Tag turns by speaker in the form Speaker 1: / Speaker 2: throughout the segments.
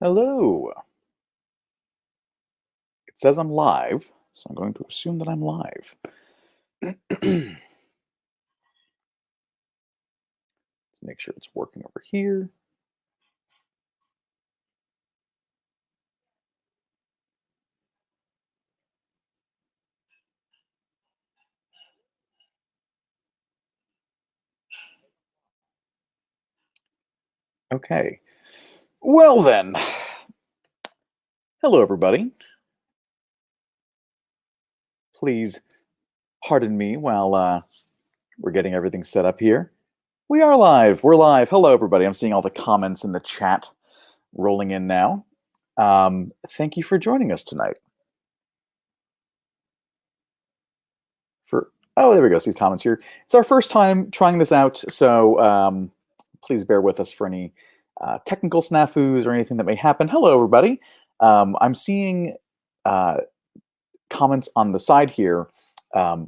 Speaker 1: Hello. It says I'm live, so I'm going to assume that I'm live. Let's make sure it's working over here. Okay. Well then, hello everybody. Please pardon me while we're getting everything set up here. We are live. We're live. Hello everybody. I'm seeing all the comments in the chat rolling in now. Thank you for joining us tonight. Oh, there we go. See the comments here. It's our first time trying this out, so please bear with us for any technical snafus or anything that may happen. Hello, everybody. I'm seeing comments on the side here, but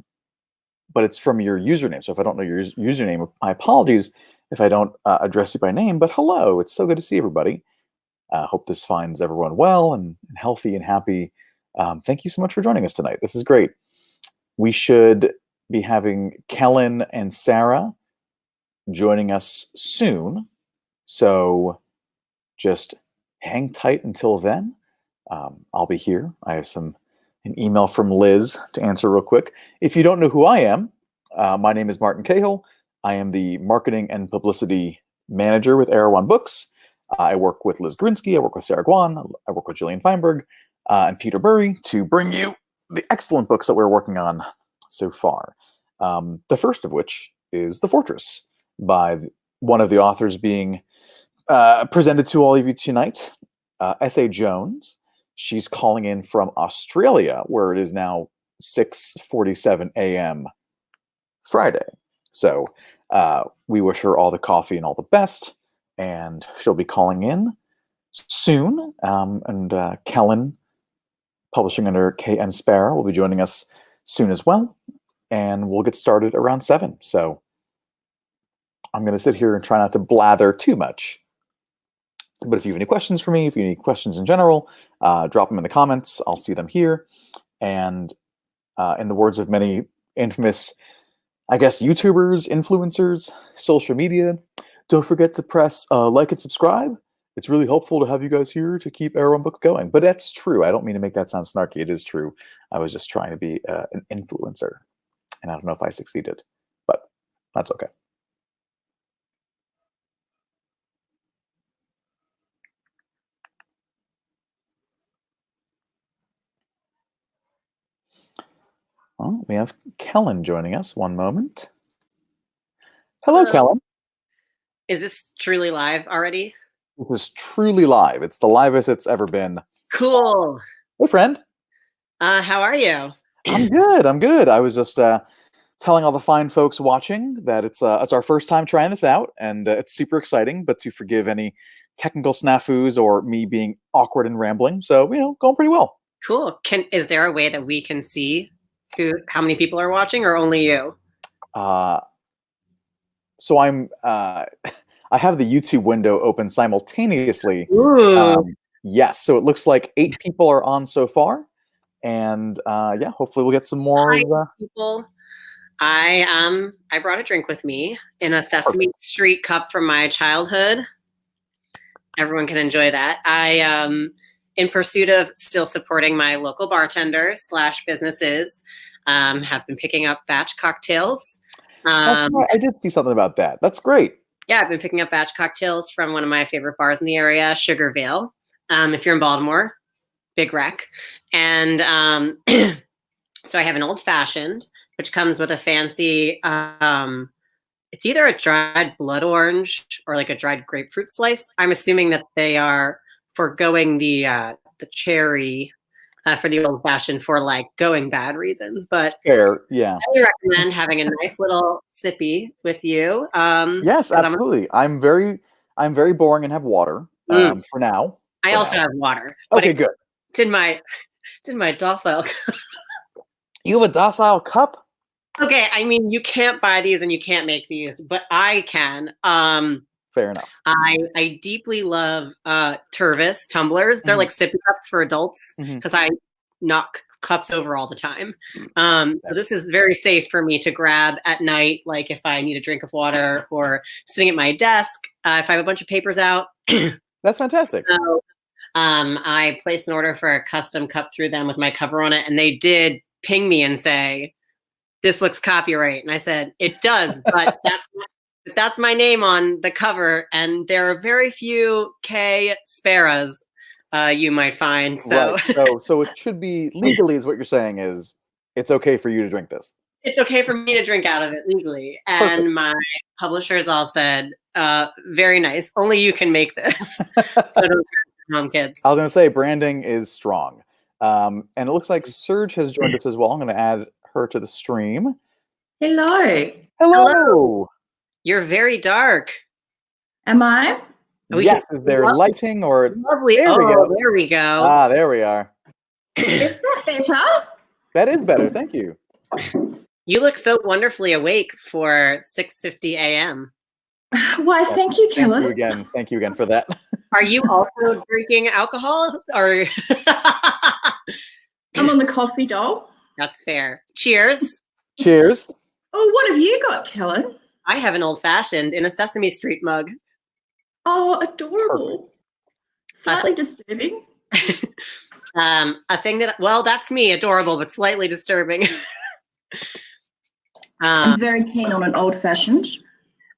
Speaker 1: it's from your username. So if I don't know your username, my apologies if I don't address you by name. But hello, it's so good to see everybody. Hope this finds everyone well and healthy and happy. Thank you so much for joining us tonight. This is great. We should be having Kellen and Sarah joining us soon. So just hang tight until then. I'll be here. I have an email from Liz to answer real quick. If you don't know who I am, my name is Martin Cahill. I am the marketing and publicity manager with Erewhon Books. I work with Liz Grinsky. I work with Sarah Guan. I work with Jillian Feinberg and Peter Burry to bring you the excellent books that we're working on so far. The first of which is The Fortress, by one of the authors being presented to all of you tonight, S.A. Jones. She's calling in from Australia, where it is now 6:47 a.m. Friday. So we wish her all the coffee and all the best, and she'll be calling in soon. And Kellen, publishing under KM Szpara, will be joining us soon as well, and we'll get started around 7. So I'm going to sit here and try not to blather too much. But if you have any questions for me, if you have any questions in general, drop them in the comments. I'll see them here. And in the words of many infamous, I guess, YouTubers, influencers, social media, don't forget to press like and subscribe. It's really helpful to have you guys here to keep Erewhon Books going. But that's true. I don't mean to make that sound snarky. It is true. I was just trying to be an influencer. And I don't know if I succeeded, but that's okay. Well, we have Kellen joining us. One moment. Hello, Kellen.
Speaker 2: Is this truly live already?
Speaker 1: This is truly live. It's the livest it's ever been.
Speaker 2: Cool.
Speaker 1: Hey, friend.
Speaker 2: How are you?
Speaker 1: I'm good. I'm good. I was just telling all the fine folks watching that it's our first time trying this out, and it's super exciting. But to forgive any technical snafus or me being awkward and rambling, so going pretty well.
Speaker 2: Cool. Is there a way that we can see how many people are watching, or only you?
Speaker 1: So I'm. I have the YouTube window open simultaneously. Yes, so it looks like 8 people are on so far, and yeah, hopefully we'll get some more.
Speaker 2: Hi, people. I brought a drink with me in a Sesame Street cup from my childhood. Everyone can enjoy that. I in pursuit of still supporting my local bartenders / businesses, have been picking up batch cocktails.
Speaker 1: I did see something about that. That's great.
Speaker 2: Yeah, I've been picking up batch cocktails from one of my favorite bars in the area, Sugar Veil. If you're in Baltimore, big wreck. And so I have an old fashioned, which comes with a fancy, it's either a dried blood orange or like a dried grapefruit slice. I'm assuming that they are foregoing the cherry for the old fashioned for like going bad reasons. But
Speaker 1: fair, yeah.
Speaker 2: I recommend having a nice little sippy with you.
Speaker 1: Yes, absolutely. I'm very boring and have water for now.
Speaker 2: I also have water.
Speaker 1: Okay, good.
Speaker 2: It's in my docile cup.
Speaker 1: You have a docile cup?
Speaker 2: Okay, I mean, you can't buy these and you can't make these, but I can.
Speaker 1: Fair enough.
Speaker 2: I deeply love Tervis tumblers. They're like sippy cups for adults because I knock cups over all the time. So this is very safe for me to grab at night, like if I need a drink of water or sitting at my desk. If I have a bunch of papers out.
Speaker 1: That's fantastic.
Speaker 2: So, I placed an order for a custom cup through them with my cover on it, and they did ping me and say, "This looks copyright." And I said, "It does, but that's my name on the cover, and there are very few K Szparas you might find." So,
Speaker 1: right. So it should be legally, is what you're saying, is it's okay for you to drink this.
Speaker 2: It's okay for me to drink out of it legally. And
Speaker 1: Perfect.
Speaker 2: my publishers all said, very nice. Only you can make this. So don't home kids.
Speaker 1: I was going to say branding is strong. And it looks like Serge has joined us as well. I'm going to add her to the stream.
Speaker 3: Hello.
Speaker 1: Hello.
Speaker 2: You're very dark.
Speaker 3: Am I?
Speaker 2: Oh,
Speaker 1: yes. Is there lighting or
Speaker 2: lovely?
Speaker 1: There we go.
Speaker 2: There we go.
Speaker 1: Ah, there we are.
Speaker 3: Is that better?
Speaker 1: That is better. Thank you.
Speaker 2: You look so wonderfully awake for 6:50 a.m.
Speaker 3: Why, thank you, Kellen.
Speaker 1: Thank you again for that.
Speaker 2: Are you also drinking alcohol? Or
Speaker 3: I'm on the coffee doll.
Speaker 2: That's fair. Cheers.
Speaker 1: Cheers.
Speaker 3: Oh, what have you got, Kellen?
Speaker 2: I have an old fashioned in a Sesame Street mug.
Speaker 3: Oh, adorable.
Speaker 1: Perfect.
Speaker 3: Slightly disturbing.
Speaker 2: A thing that, well, that's me, adorable, but slightly disturbing.
Speaker 3: I'm very keen on an old fashioned.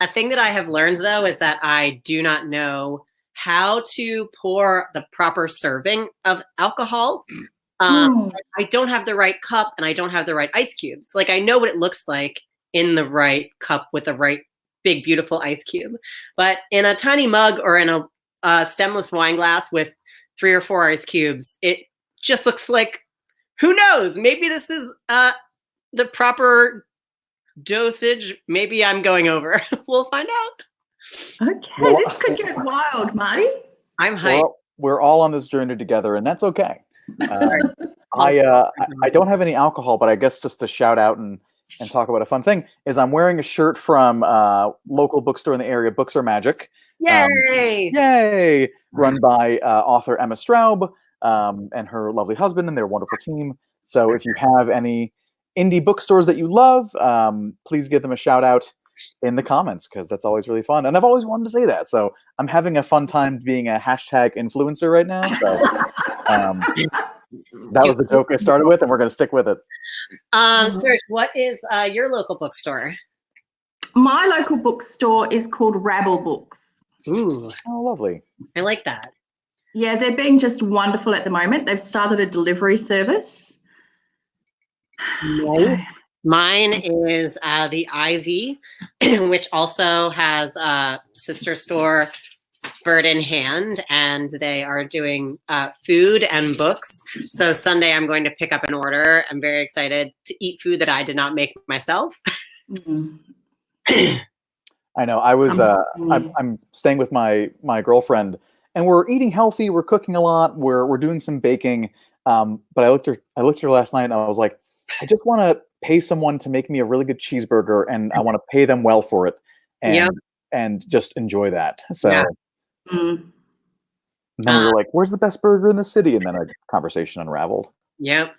Speaker 2: A thing that I have learned, though, is that I do not know how to pour the proper serving of alcohol. I don't have the right cup and I don't have the right ice cubes. Like, I know what it looks like in the right cup with the right big, beautiful ice cube. But in a tiny mug or in a stemless wine glass with 3 or 4 ice cubes, it just looks like, who knows? Maybe this is the proper dosage. Maybe I'm going over. We'll find out.
Speaker 3: Okay, this could get wild, Marty.
Speaker 2: I'm hyped.
Speaker 1: We're all on this journey together, and that's okay. I don't have any alcohol, but I guess just to shout out and talk about a fun thing is I'm wearing a shirt from local bookstore in the area, Books Are Magic.
Speaker 2: Yay!
Speaker 1: Yay! Run by author Emma Straub and her lovely husband and their wonderful team. So if you have any indie bookstores that you love, please give them a shout out in the comments, because that's always really fun. And I've always wanted to say that. So I'm having a fun time being a hashtag influencer right now. So that was the joke I started with, and we're going to stick with it.
Speaker 2: Serge, what is your local bookstore?
Speaker 3: My local bookstore is called Rabble Books.
Speaker 2: Ooh.
Speaker 1: Oh, lovely.
Speaker 2: I like that.
Speaker 3: Yeah, they're being just wonderful at the moment. They've started a delivery service.
Speaker 2: So. Mine is the Ivy, which also has a sister store, Bird in Hand, and they are doing food and books. So Sunday I'm going to pick up an order. I'm very excited to eat food that I did not make myself.
Speaker 1: I know. I was I'm staying with my girlfriend, and we're eating healthy. We're cooking a lot. We're doing some baking. But I looked at her last night, and I was like, I just want to pay someone to make me a really good cheeseburger, and I want to pay them well for it, and just enjoy that. So and then we were like, "Where's the best burger in the city?" And then our conversation unraveled.
Speaker 2: Yep.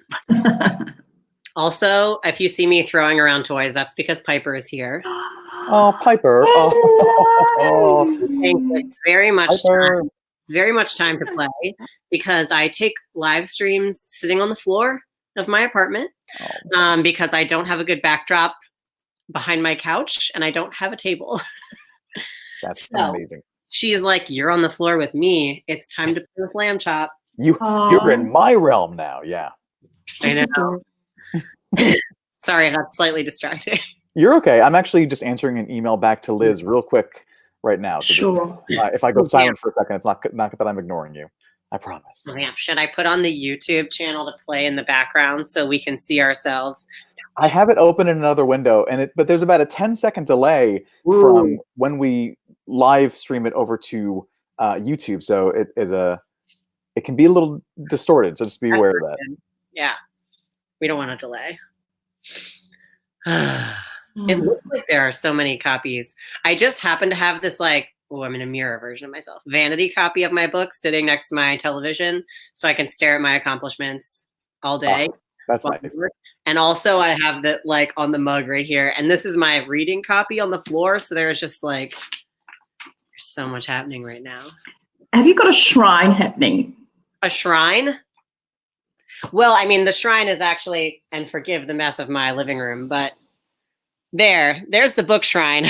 Speaker 2: Also, if you see me throwing around toys, that's because Piper is here.
Speaker 1: Oh, Piper! Oh,
Speaker 2: thank you. It's very much
Speaker 1: Piper.
Speaker 2: time. It's very much time to play, because I take live streams sitting on the floor of my apartment, because I don't have a good backdrop behind my couch and I don't have a table.
Speaker 1: That's amazing.
Speaker 2: She's like, "You're on the floor with me. It's time to play with Lamb Chop."
Speaker 1: You're in my realm now. Yeah.
Speaker 2: I know. Sorry if that's slightly distracting.
Speaker 1: You're okay. I'm actually just answering an email back to Liz real quick right now. So
Speaker 3: Sure.
Speaker 1: If I go silent for a second, it's not that I'm ignoring you. I promise.
Speaker 2: Oh, yeah. Should I put on the YouTube channel to play in the background so we can see ourselves?
Speaker 1: I have it open in another window, but there's about a 10-second delay from when we live stream it over to YouTube, so it can be a little distorted. So just be aware of that.
Speaker 2: Yeah, we don't want to delay. It looks like there are so many copies. I just happen to have this like I'm in a mirror version of myself, vanity copy of my book sitting next to my television so I can stare at my accomplishments all day.
Speaker 1: Oh, that's
Speaker 2: while I
Speaker 1: nice.
Speaker 2: work. And also I have that like on the mug right here. And this is my reading copy on the floor. So there's just like, there's so much happening right now.
Speaker 3: Have you got a shrine happening?
Speaker 2: A shrine? Well, I mean, the shrine is actually, and forgive the mess of my living room, but there's the book shrine.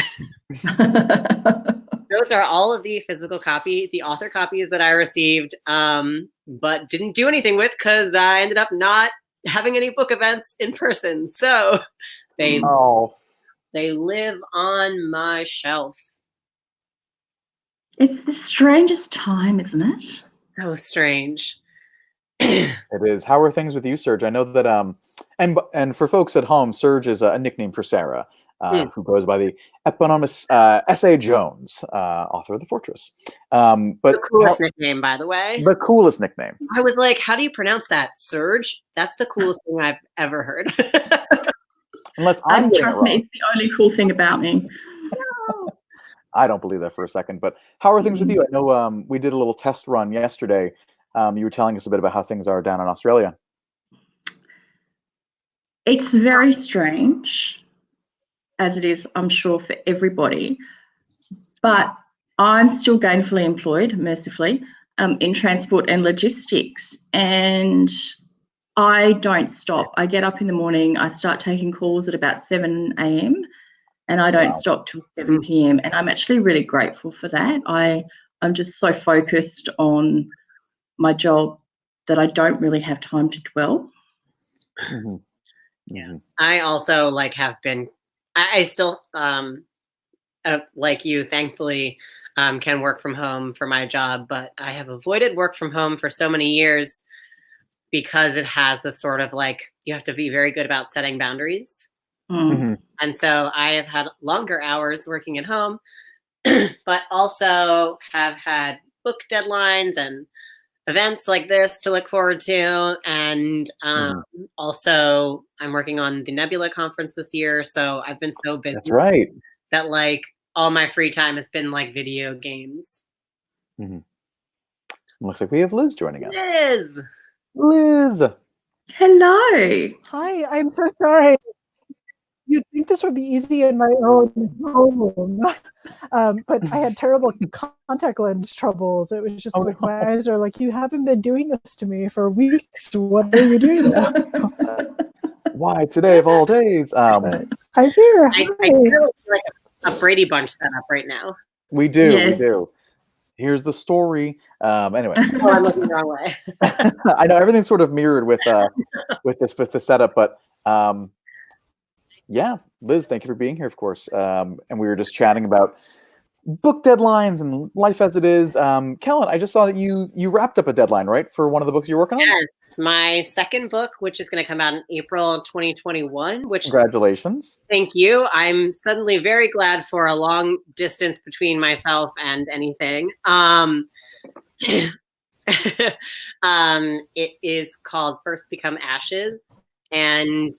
Speaker 2: Those are all of the physical copy, the author copies that I received, but didn't do anything with because I ended up not having any book events in person. So they live on my shelf.
Speaker 3: It's the strangest time, isn't it?
Speaker 2: So strange.
Speaker 1: It is. How are things with you, Serge? I know that and for folks at home, Serge is a nickname for Sarah, who goes by the eponymous S.A. Jones, author of The Fortress. But
Speaker 2: the coolest nickname, by the way.
Speaker 1: The coolest nickname.
Speaker 2: I was like, how do you pronounce that? Serge? That's the coolest thing I've ever heard.
Speaker 1: Unless I'm
Speaker 3: trust me, it's the only cool thing about me.
Speaker 1: I don't believe that for a second. But how are things with you? I know we did a little test run yesterday. You were telling us a bit about how things are down in Australia.
Speaker 3: It's very strange, as it is, I'm sure, for everybody. But I'm still gainfully employed, mercifully, in transport and logistics. And I don't stop. I get up in the morning, I start taking calls at about 7 a.m. and I don't stop till 7 p.m. And I'm actually really grateful for that. I'm just so focused on my job that I don't really have time to dwell.
Speaker 1: Mm-hmm.
Speaker 2: Yeah. I also have been, I still, like you, thankfully, can work from home for my job, but I have avoided work from home for so many years because it has this sort of you have to be very good about setting boundaries.
Speaker 3: Mm-hmm.
Speaker 2: And so I have had longer hours working at home, but also have had book deadlines and events like this to look forward to. And also I'm working on the Nebula conference this year. So I've been so busy.
Speaker 1: That's right.
Speaker 2: That all my free time has been video games.
Speaker 1: Mm-hmm. Looks like we have Liz joining us.
Speaker 2: Liz.
Speaker 3: Hello.
Speaker 4: Hi, I'm so sorry. You'd think this would be easy in my own home, but I had terrible contact lens troubles. It was just my eyes are like, you haven't been doing this to me for weeks. What are you doing now?
Speaker 1: Why today of all days?
Speaker 4: I'm here.
Speaker 2: I feel like a Brady Bunch setup right now.
Speaker 1: We do. Yes. We do. Here's the story. Anyway.
Speaker 2: Oh, I'm looking the wrong way.
Speaker 1: I know everything's sort of mirrored with the setup, but yeah, Liz, thank you for being here, of course. And we were just chatting about book deadlines and life as it is. Kellen, I just saw that you wrapped up a deadline, right, for one of the books you're working on?
Speaker 2: Yes, my second book, which is going to come out in April 2021. Which
Speaker 1: congratulations.
Speaker 2: Thank you. I'm suddenly very glad for a long distance between myself and anything. It is called First Become Ashes. And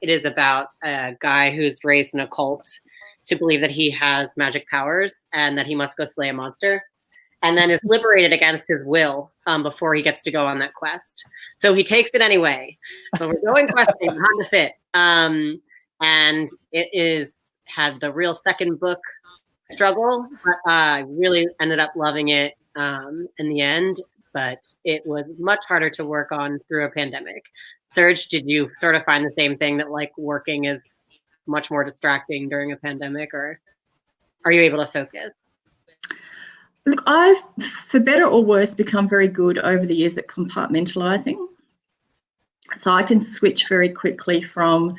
Speaker 2: it is about a guy who's raised in a cult to believe that he has magic powers and that he must go slay a monster, and then is liberated against his will before he gets to go on that quest. So he takes it anyway. But we're going questing on the fit. And it had the real second book struggle, but I really ended up loving it in the end. But it was much harder to work on through a pandemic. Serge, did you sort of find the same thing, that working is much more distracting during a pandemic, or are you able to focus?
Speaker 3: Look, I've, for better or worse, become very good over the years at compartmentalizing. So I can switch very quickly from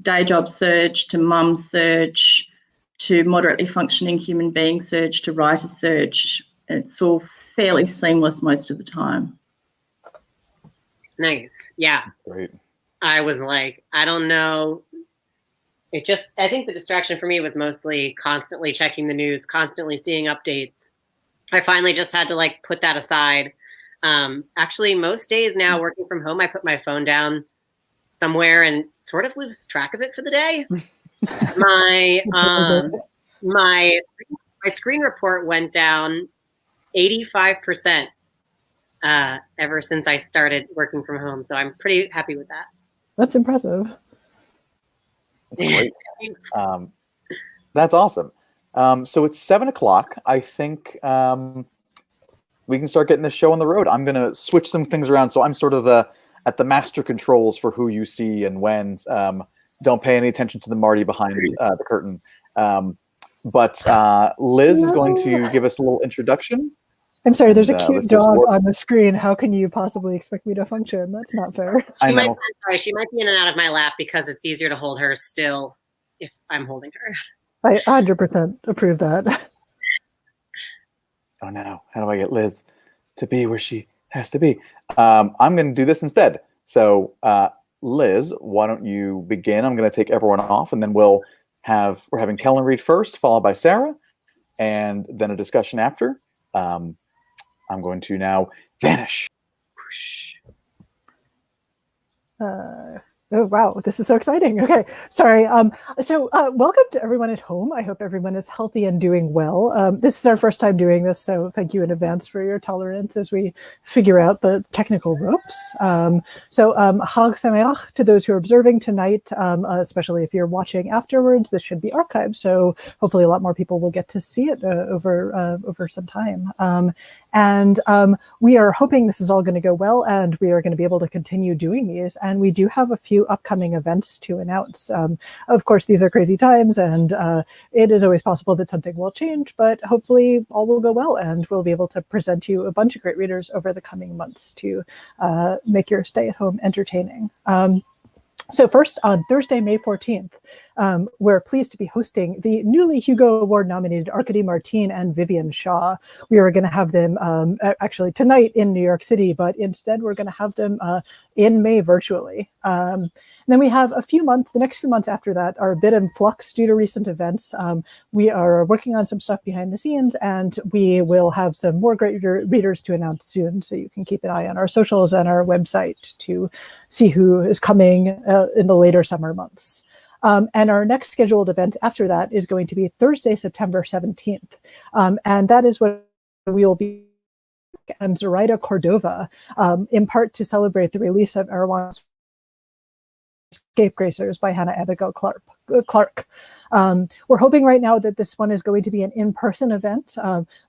Speaker 3: day job Serge to mum Serge to moderately functioning human being Serge to writer Serge. It's all fairly seamless most of the time.
Speaker 2: Nice. Yeah.
Speaker 1: Great.
Speaker 2: I was I don't know. I think the distraction for me was mostly constantly checking the news, constantly seeing updates. I finally just had to put that aside. Actually, most days now working from home, I put my phone down somewhere and sort of lose track of it for the day. My my screen report went down 85% ever since I started working from home. So I'm pretty happy with that.
Speaker 4: That's impressive.
Speaker 1: That's great. That's awesome. So it's 7 o'clock. I think we can start getting this show on the road. I'm going to switch some things around. So I'm sort of at the master controls for who you see and when. Don't pay any attention to the Marty behind the curtain. But Liz is going to give us a little introduction.
Speaker 4: I'm sorry, there's a cute dog on the screen. How can you possibly expect me to function? That's not fair.
Speaker 2: She might be in and out of my lap because it's easier to hold her still if I'm holding her.
Speaker 4: I 100% approve that.
Speaker 1: Oh no, how do I get Liz to be where she has to be? I'm going to do this instead. So Liz, why don't you begin? I'm going to take everyone off, and then we're having Kellen read first, followed by Sarah, and then a discussion after. I'm going to now vanish.
Speaker 4: Oh, wow. This is so exciting. Okay. Sorry. So welcome to everyone at home. I hope everyone is healthy and doing well. This is our first time doing this, so thank you in advance for your tolerance as we figure out the technical ropes. Hag Sameach to those who are observing tonight, especially if you're watching afterwards. This should be archived, so hopefully a lot more people will get to see it over some time. And we are hoping this is all going to go well, and we are going to be able to continue doing these. And we do have a few upcoming events to announce. Of course, these are crazy times, and it is always possible that something will change, but hopefully all will go well, and we'll be able to present you a bunch of great readers over the coming months to make your stay at home entertaining. So first, on Thursday, May 14th, we're pleased to be hosting the newly Hugo Award nominated Arkady Martine and Vivian Shaw. We are going to have them actually tonight in New York City, but instead we're going to have them in May virtually. And then we have the next few months after that are a bit in flux due to recent events. We are working on some stuff behind the scenes, and we will have some more great readers to announce soon. So you can keep an eye on our socials and our website to see who is coming in the later summer months. And our next scheduled event after that is going to be Thursday, September 17th. And that is when we will be and Zoraida Cordova, in part to celebrate the release of Erewhon's Scapegracers by Hannah Abigail Clark. We're hoping right now that this one is going to be an in-person event,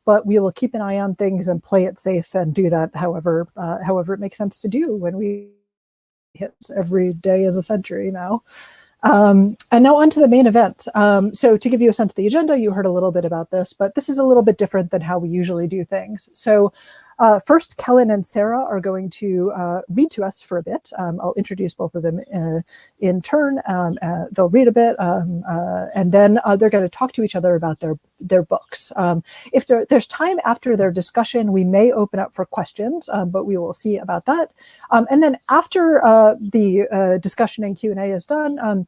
Speaker 4: but we will keep an eye on things and play it safe and do that however it makes sense to do when we hit every day as a century now. And now on to the main event. So to give you a sense of the agenda, you heard a little bit about this, but this is a little bit different than how we usually do things. So first, Kellen and Sarah are going to read to us for a bit. I'll introduce both of them in turn. They'll read a bit, and then they're going to talk to each other about their books. If there's time after their discussion, we may open up for questions, but we will see about that. And then after the discussion and Q&A is done,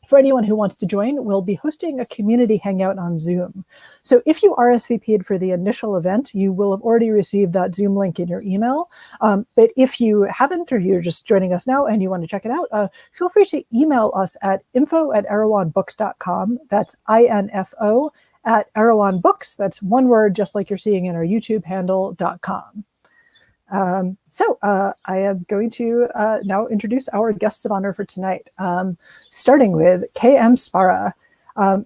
Speaker 4: for anyone who wants to join, we'll be hosting a community hangout on Zoom. So if you RSVP'd for the initial event, you will have already received that Zoom link in your email. But if you haven't, or you're just joining us now and you want to check it out, feel free to email us at info@erewhonbooks.com. That's INFO @erewhonbooks. That's one word, just like you're seeing in our YouTube handle.com. So I am going to now introduce our guests of honor for tonight, starting with K.M. Szpara.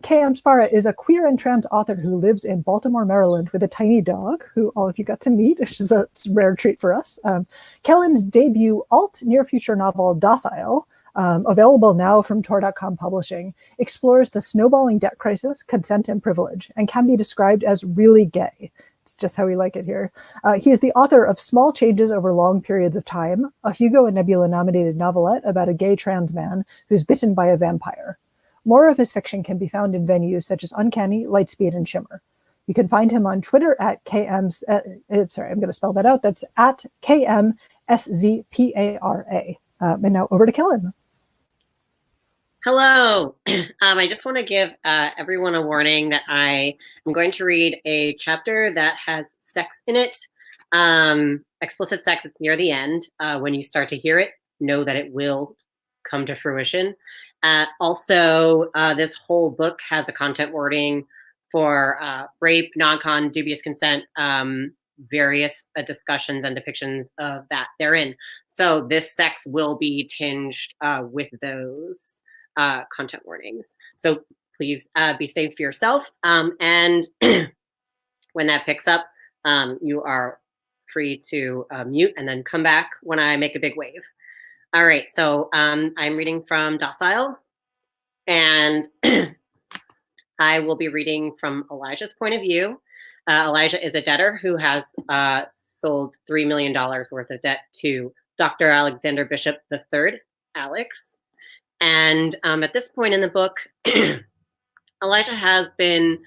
Speaker 4: K.M. Szpara is a queer and trans author who lives in Baltimore, Maryland with a tiny dog who all of you got to meet, which is a rare treat for us. Kellen's debut alt near-future novel, Docile, available now from Tor.com Publishing, explores the snowballing debt crisis, consent, and privilege, and can be described as really gay. It's just how we like it here. He is the author of Small Changes Over Long Periods of Time, a Hugo and Nebula nominated novelette about a gay trans man who's bitten by a vampire. More of his fiction can be found in venues such as Uncanny, Lightspeed, and Shimmer. You can find him on Twitter at KM's, sorry, I'm going to spell that out. That's at KMSZPARA. And now over to Kellen.
Speaker 2: Hello. I just want to give everyone a warning that I am going to read a chapter that has sex in it. Explicit sex, it's near the end. When you start to hear it, know that it will come to fruition. Also, this whole book has a content warning for rape, non-con, dubious consent, various discussions and depictions of that therein. So this sex will be tinged with those content warnings. So please be safe for yourself. And when that picks up, you are free to mute and then come back when I make a big wave. All right, so I'm reading from Docile, and I will be reading from Elijah's point of view. Elijah is a debtor who has sold $3 million worth of debt to Dr. Alexander Bishop III, Alex. And at this point in the book, Elijah has been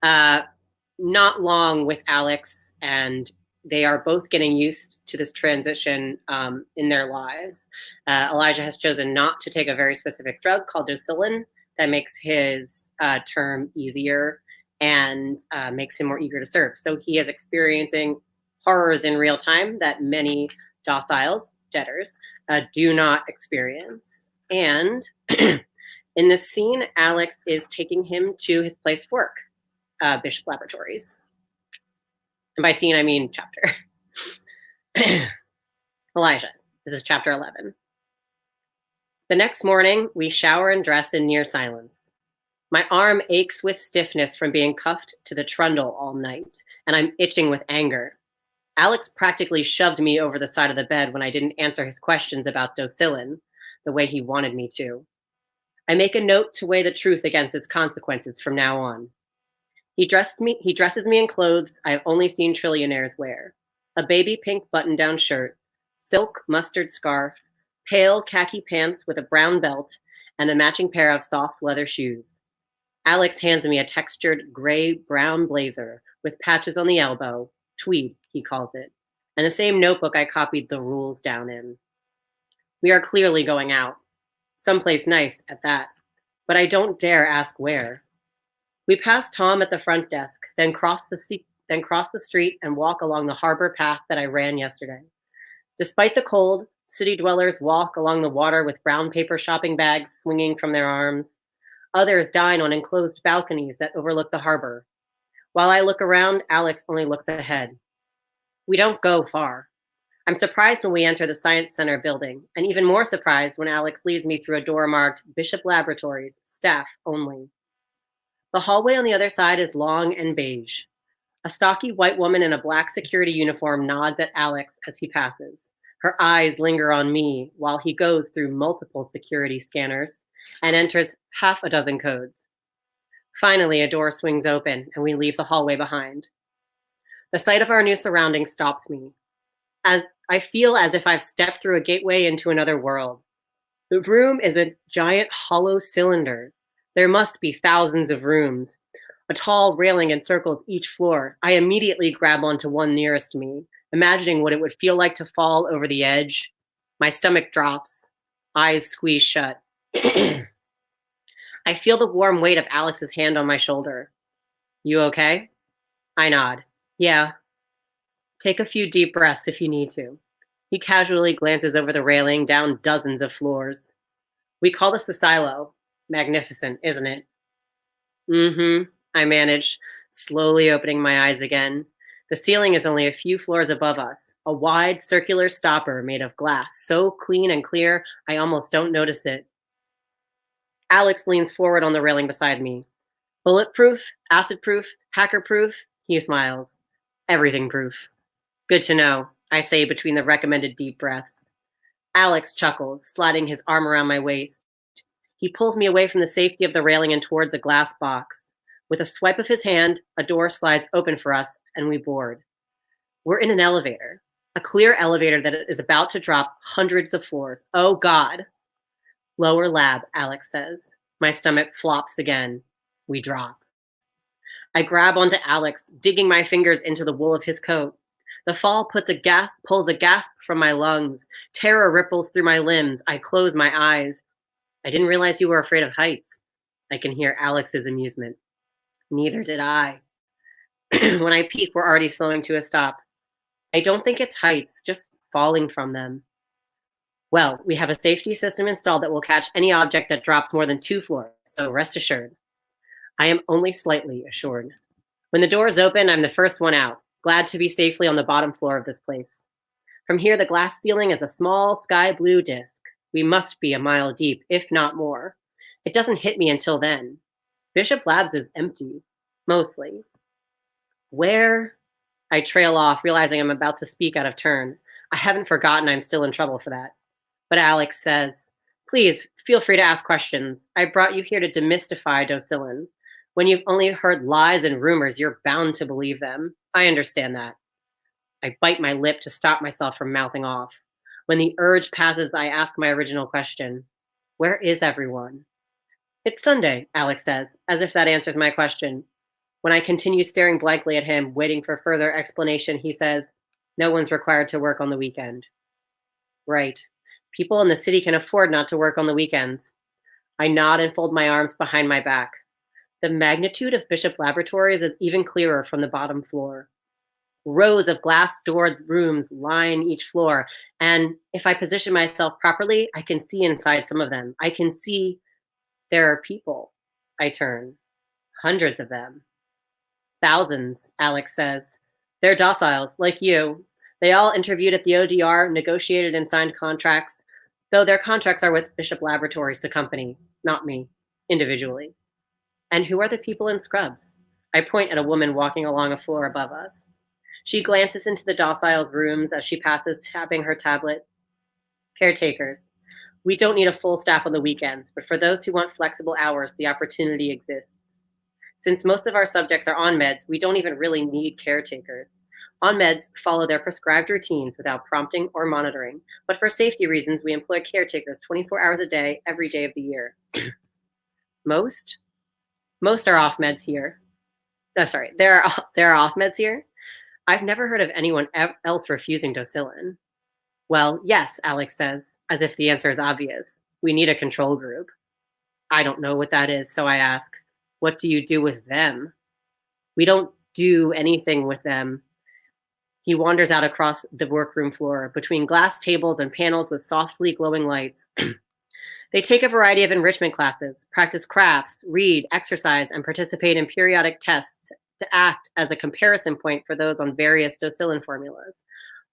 Speaker 2: not long with Alex, and they are both getting used to this transition in their lives. Elijah has chosen not to take a very specific drug called DOCILE that makes his term easier and makes him more eager to serve. So he is experiencing horrors in real time that many dociles, debtors, do not experience. And in this scene, Alex is taking him to his place of work, Bishop Laboratories. And by scene, I mean chapter. Elijah, this is chapter 11. The next morning, we shower and dress in near silence. My arm aches with stiffness from being cuffed to the trundle all night, and I'm itching with anger. Alex practically shoved me over the side of the bed when I didn't answer his questions about DOCILE the way he wanted me to. I make a note to weigh the truth against its consequences from now on. He dresses me in clothes I have only seen trillionaires wear. A baby pink button-down shirt, silk mustard scarf, pale khaki pants with a brown belt, and a matching pair of soft leather shoes. Alex hands me a textured gray-brown blazer with patches on the elbow, tweed, he calls it, and the same notebook I copied the rules down in. We are clearly going out. Someplace nice at that, but I don't dare ask where. We pass Tom at the front desk, then cross the street and walk along the harbor path that I ran yesterday. Despite the cold, city dwellers walk along the water with brown paper shopping bags swinging from their arms. Others dine on enclosed balconies that overlook the harbor. While I look around, Alex only looks ahead. We don't go far. I'm surprised when we enter the Science Center building, and even more surprised when Alex leads me through a door marked Bishop Laboratories, staff only. The hallway on the other side is long and beige. A stocky white woman in a black security uniform nods at Alex as he passes. Her eyes linger on me while he goes through multiple security scanners and enters half a dozen codes. Finally, a door swings open and we leave the hallway behind. The sight of our new surroundings stops me, as I feel as if I've stepped through a gateway into another world. The room is a giant hollow cylinder. There must be thousands of rooms. A tall railing encircles each floor. I immediately grab onto one nearest me, imagining what it would feel like to fall over the edge. My stomach drops, eyes squeeze shut. I feel the warm weight of Alex's hand on my shoulder. You okay? I nod. Yeah. Take a few deep breaths if you need to. He casually glances over the railing down dozens of floors. We call this the silo. Magnificent, isn't it? Mm-hmm, I manage, slowly opening my eyes again. The ceiling is only a few floors above us, a wide circular stopper made of glass, so clean and clear, I almost don't notice it. Alex leans forward on the railing beside me. Bulletproof, acid-proof, hacker-proof, he smiles. Everything proof. Good to know, I say between the recommended deep breaths. Alex chuckles, sliding his arm around my waist. He pulls me away from the safety of the railing and towards a glass box. With a swipe of his hand, a door slides open for us, and we board. We're in an elevator, a clear elevator that is about to drop hundreds of floors. Oh, God. Lower lab, Alex says. My stomach flops again. We drop. I grab onto Alex, digging my fingers into the wool of his coat. The fall pulls a gasp from my lungs. Terror ripples through my limbs. I close my eyes. I didn't realize you were afraid of heights. I can hear Alex's amusement. Neither did I. When I peek, we're already slowing to a stop. I don't think it's heights, just falling from them. Well, we have a safety system installed that will catch any object that drops more than 2 floors, so rest assured. I am only slightly assured. When the doors open, I'm the first one out, glad to be safely on the bottom floor of this place. From here, the glass ceiling is a small sky blue disk. We must be a mile deep, if not more. It doesn't hit me until then. Bishop Labs is empty, mostly. Where? I trail off, realizing I'm about to speak out of turn. I haven't forgotten I'm still in trouble for that. But Alex says, please, feel free to ask questions. I brought you here to demystify DOCILE. When you've only heard lies and rumors, you're bound to believe them. I understand that. I bite my lip to stop myself from mouthing off. When the urge passes, I ask my original question. Where is everyone? It's Sunday, Alex says, as if that answers my question. When I continue staring blankly at him, waiting for further explanation, he says, no one's required to work on the weekend. Right. People in the city can afford not to work on the weekends. I nod and fold my arms behind my back. The magnitude of Bishop Laboratories is even clearer from the bottom floor. Rows of glass-doored rooms line each floor, and if I position myself properly, I can see inside some of them. I can see there are people. I turn. Hundreds of them. Thousands, Alex says. They're dociles, like you. They all interviewed at the ODR, negotiated and signed contracts, though their contracts are with Bishop Laboratories, the company, not me, individually. And who are the people in scrubs? I point at a woman walking along a floor above us. She glances into the docile's rooms as she passes, tapping her tablet. Caretakers. We don't need a full staff on the weekends, but for those who want flexible hours, the opportunity exists. Since most of our subjects are on meds, we don't even really need caretakers. On meds follow their prescribed routines without prompting or monitoring, but for safety reasons, we employ caretakers 24 hours a day, every day of the year. Most are off meds here. There are off meds here. I've never heard of anyone else refusing DOCILE. Well, yes, Alex says, as if the answer is obvious. We need a control group. I don't know what that is, so I ask, what do you do with them? We don't do anything with them. He wanders out across the workroom floor, between glass tables and panels with softly glowing lights. They take a variety of enrichment classes, practice crafts, read, exercise, and participate in periodic tests to act as a comparison point for those on various DOCILE formulas.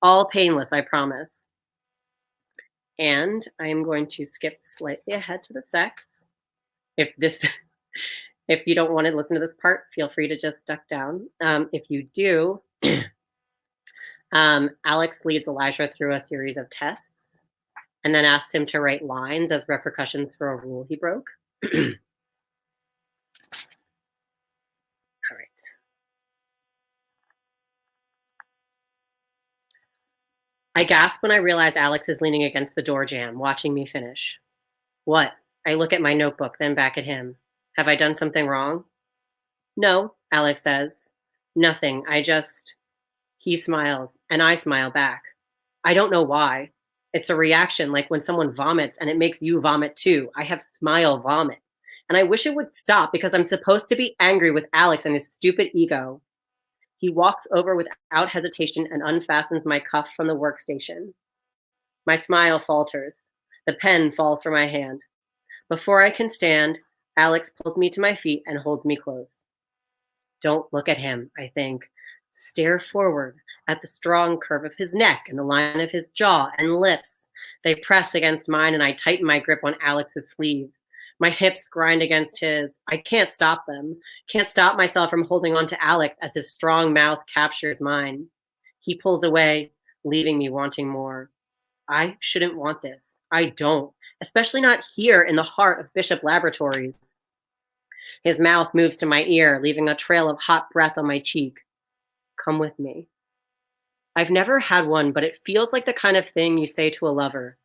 Speaker 2: All painless, I promise. And I am going to skip slightly ahead to the sex. If you don't want to listen to this part, feel free to just duck down. If you do, Alex leads Elijah through a series of tests and then asked him to write lines as repercussions for a rule he broke. All right. I gasp when I realize Alex is leaning against the door jamb, watching me finish. What? I look at my notebook, then back at him. Have I done something wrong? No, Alex says. Nothing, He smiles, and I smile back. I don't know why. It's a reaction, like when someone vomits and it makes you vomit too. I have smile vomit. And I wish it would stop because I'm supposed to be angry with Alex and his stupid ego. He walks over without hesitation and unfastens my cuff from the workstation. My smile falters. The pen falls from my hand. Before I can stand, Alex pulls me to my feet and holds me close. Don't look at him, I think. Stare forward at the strong curve of his neck and the line of his jaw and lips. They press against mine and I tighten my grip on Alex's sleeve. My hips grind against his. I can't stop them. Can't stop myself from holding on to Alex as his strong mouth captures mine. He pulls away, leaving me wanting more. I shouldn't want this. I don't, especially not here in the heart of Bishop Laboratories. His mouth moves to my ear, leaving a trail of hot breath on my cheek. Come with me. I've never had one, but it feels like the kind of thing you say to a lover.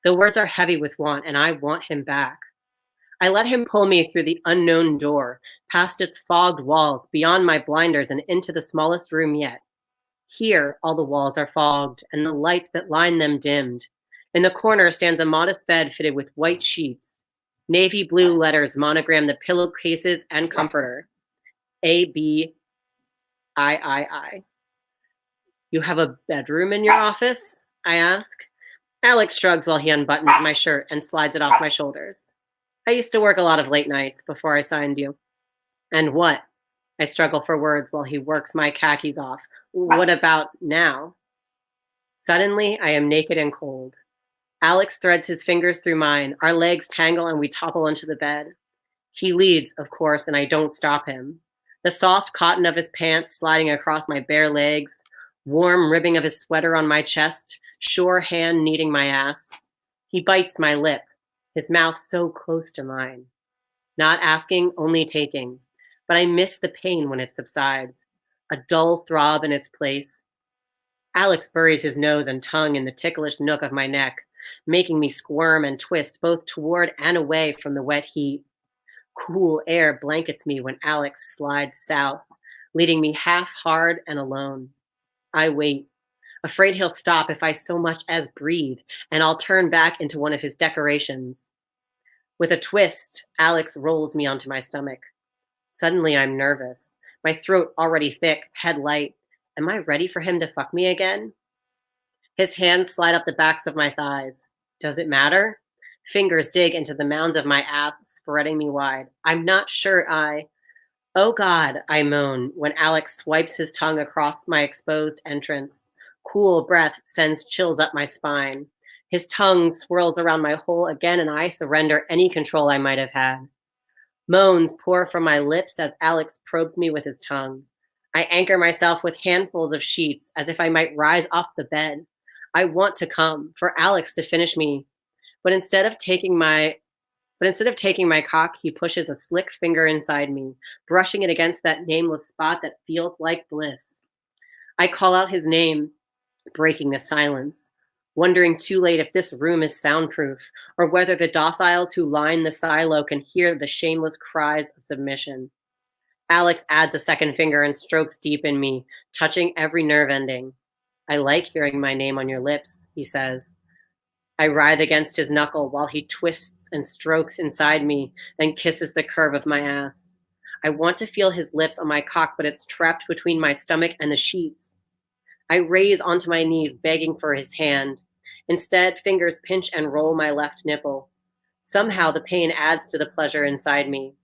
Speaker 2: The words are heavy with want, and I want him back. I let him pull me through the unknown door, past its fogged walls, beyond my blinders, and into the smallest room yet. Here, all the walls are fogged, and the lights that line them dimmed. In the corner stands a modest bed fitted with white sheets. Navy blue letters monogram the pillowcases and comforter. ABIII. You have a bedroom in your office? I ask. Alex shrugs while he unbuttons my shirt and slides it off my shoulders. I used to work a lot of late nights before I signed you. And what? I struggle for words while he works my khakis off. What about now? Suddenly, I am naked and cold. Alex threads his fingers through mine. Our legs tangle and we topple onto the bed. He leads, of course, and I don't stop him. The soft cotton of his pants sliding across my bare legs, warm ribbing of his sweater on my chest, sure hand kneading my ass. He bites my lip, his mouth so close to mine. Not asking, only taking. But I miss the pain when it subsides, a dull throb in its place. Alex buries his nose and tongue in the ticklish nook of my neck, making me squirm and twist both toward and away from the wet heat. Cool air blankets me when Alex slides south, leading me half hard and alone. I wait, afraid he'll stop if I so much as breathe, and I'll turn back into one of his decorations. With a twist, Alex rolls me onto my stomach. Suddenly I'm nervous, my throat already thick, head light. Am I ready for him to fuck me again? His hands slide up the backs of my thighs. Does it matter? Fingers dig into the mounds of my ass, spreading me wide. I'm not sure Oh God, I moan when Alex swipes his tongue across my exposed entrance. Cool breath sends chills up my spine. His tongue swirls around my hole again and I surrender any control I might have had. Moans pour from my lips as Alex probes me with his tongue. I anchor myself with handfuls of sheets as if I might rise off the bed. I want to come, for Alex to finish me. But instead of taking my cock, he pushes a slick finger inside me, brushing it against that nameless spot that feels like bliss. I call out his name, breaking the silence, wondering too late if this room is soundproof, or whether the dociles who line the silo can hear the shameless cries of submission. Alex adds a second finger and strokes deep in me, touching every nerve ending. I like hearing my name on your lips, he says. I writhe against his knuckle while he twists and strokes inside me, then kisses the curve of my ass. I want to feel his lips on my cock, but it's trapped between my stomach and the sheets. I raise onto my knees, begging for his hand. Instead, fingers pinch and roll my left nipple. Somehow the pain adds to the pleasure inside me.